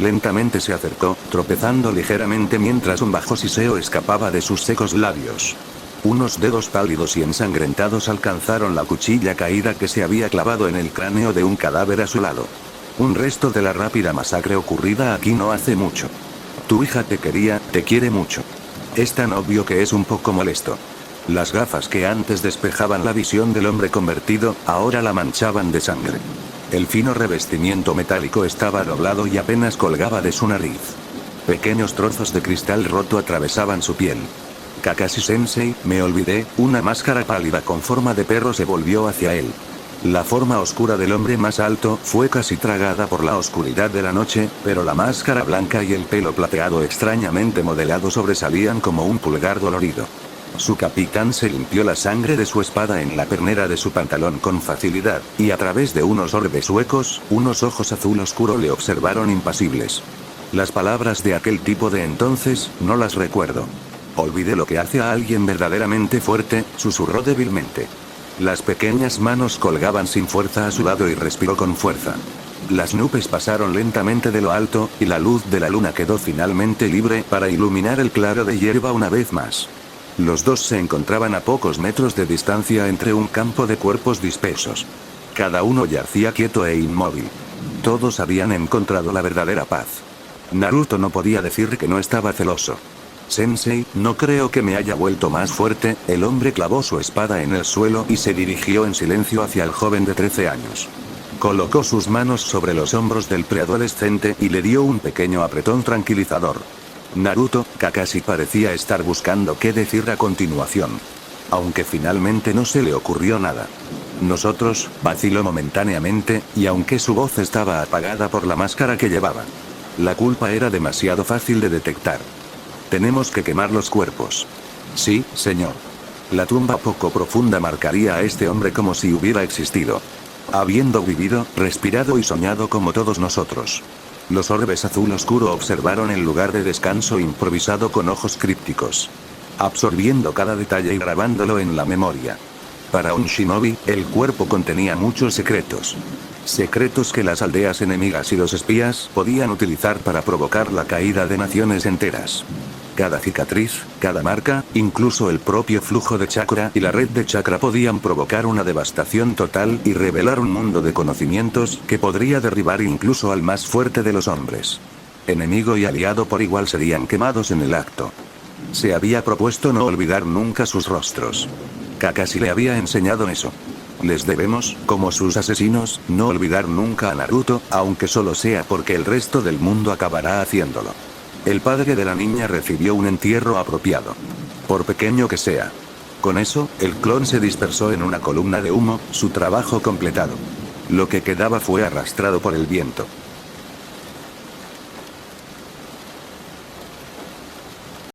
Lentamente se acercó, tropezando ligeramente mientras un bajo siseo escapaba de sus secos labios. Unos dedos pálidos y ensangrentados alcanzaron la cuchilla caída que se había clavado en el cráneo de un cadáver a su lado. Un resto de la rápida masacre ocurrida aquí no hace mucho. Tu hija te quería, te quiere mucho. Es tan obvio que es un poco molesto. Las gafas que antes despejaban la visión del hombre convertido, ahora la manchaban de sangre. El fino revestimiento metálico estaba doblado y apenas colgaba de su nariz. Pequeños trozos de cristal roto atravesaban su piel. Kakashi-sensei, me olvidé, una máscara pálida con forma de perro se volvió hacia él. La forma oscura del hombre más alto fue casi tragada por la oscuridad de la noche, pero la máscara blanca y el pelo plateado extrañamente modelado sobresalían como un pulgar dolorido. Su capitán se limpió la sangre de su espada en la pernera de su pantalón con facilidad, y a través de unos orbes huecos, unos ojos azul oscuro le observaron impasibles. Las palabras de aquel tipo de entonces, no las recuerdo. Olvidé lo que hace a alguien verdaderamente fuerte, susurró débilmente. Las pequeñas manos colgaban sin fuerza a su lado y respiró con fuerza. Las nubes pasaron lentamente de lo alto, y la luz de la luna quedó finalmente libre para iluminar el claro de hierba una vez más. Los dos se encontraban a pocos metros de distancia entre un campo de cuerpos dispersos. Cada uno yacía quieto e inmóvil. Todos habían encontrado la verdadera paz. Naruto no podía decir que no estaba celoso. Sensei, no creo que me haya vuelto más fuerte. El hombre clavó su espada en el suelo y se dirigió en silencio hacia el joven de 13 años. Colocó sus manos sobre los hombros del preadolescente y le dio un pequeño apretón tranquilizador. Naruto, Kakashi parecía estar buscando qué decir a continuación. Aunque finalmente no se le ocurrió nada. Nosotros, vaciló momentáneamente, y aunque su voz estaba apagada por la máscara que llevaba. La culpa era demasiado fácil de detectar. Tenemos que quemar los cuerpos. Sí, señor. La tumba poco profunda marcaría a este hombre como si hubiera existido. Habiendo vivido, respirado y soñado como todos nosotros. Los orbes azul oscuro observaron el lugar de descanso improvisado con ojos crípticos. Absorbiendo cada detalle y grabándolo en la memoria. Para un shinobi, el cuerpo contenía muchos secretos. Secretos que las aldeas enemigas y los espías podían utilizar para provocar la caída de naciones enteras. Cada cicatriz, cada marca, incluso el propio flujo de chakra y la red de chakra podían provocar una devastación total y revelar un mundo de conocimientos que podría derribar incluso al más fuerte de los hombres. Enemigo y aliado por igual serían quemados en el acto. Se había propuesto no olvidar nunca sus rostros. Kakashi le había enseñado eso. Les debemos, como sus asesinos, no olvidar nunca a Naruto, aunque solo sea porque el resto del mundo acabará haciéndolo. El padre de la niña recibió un entierro apropiado. Por pequeño que sea. Con eso, el clon se dispersó en una columna de humo, su trabajo completado. Lo que quedaba fue arrastrado por el viento.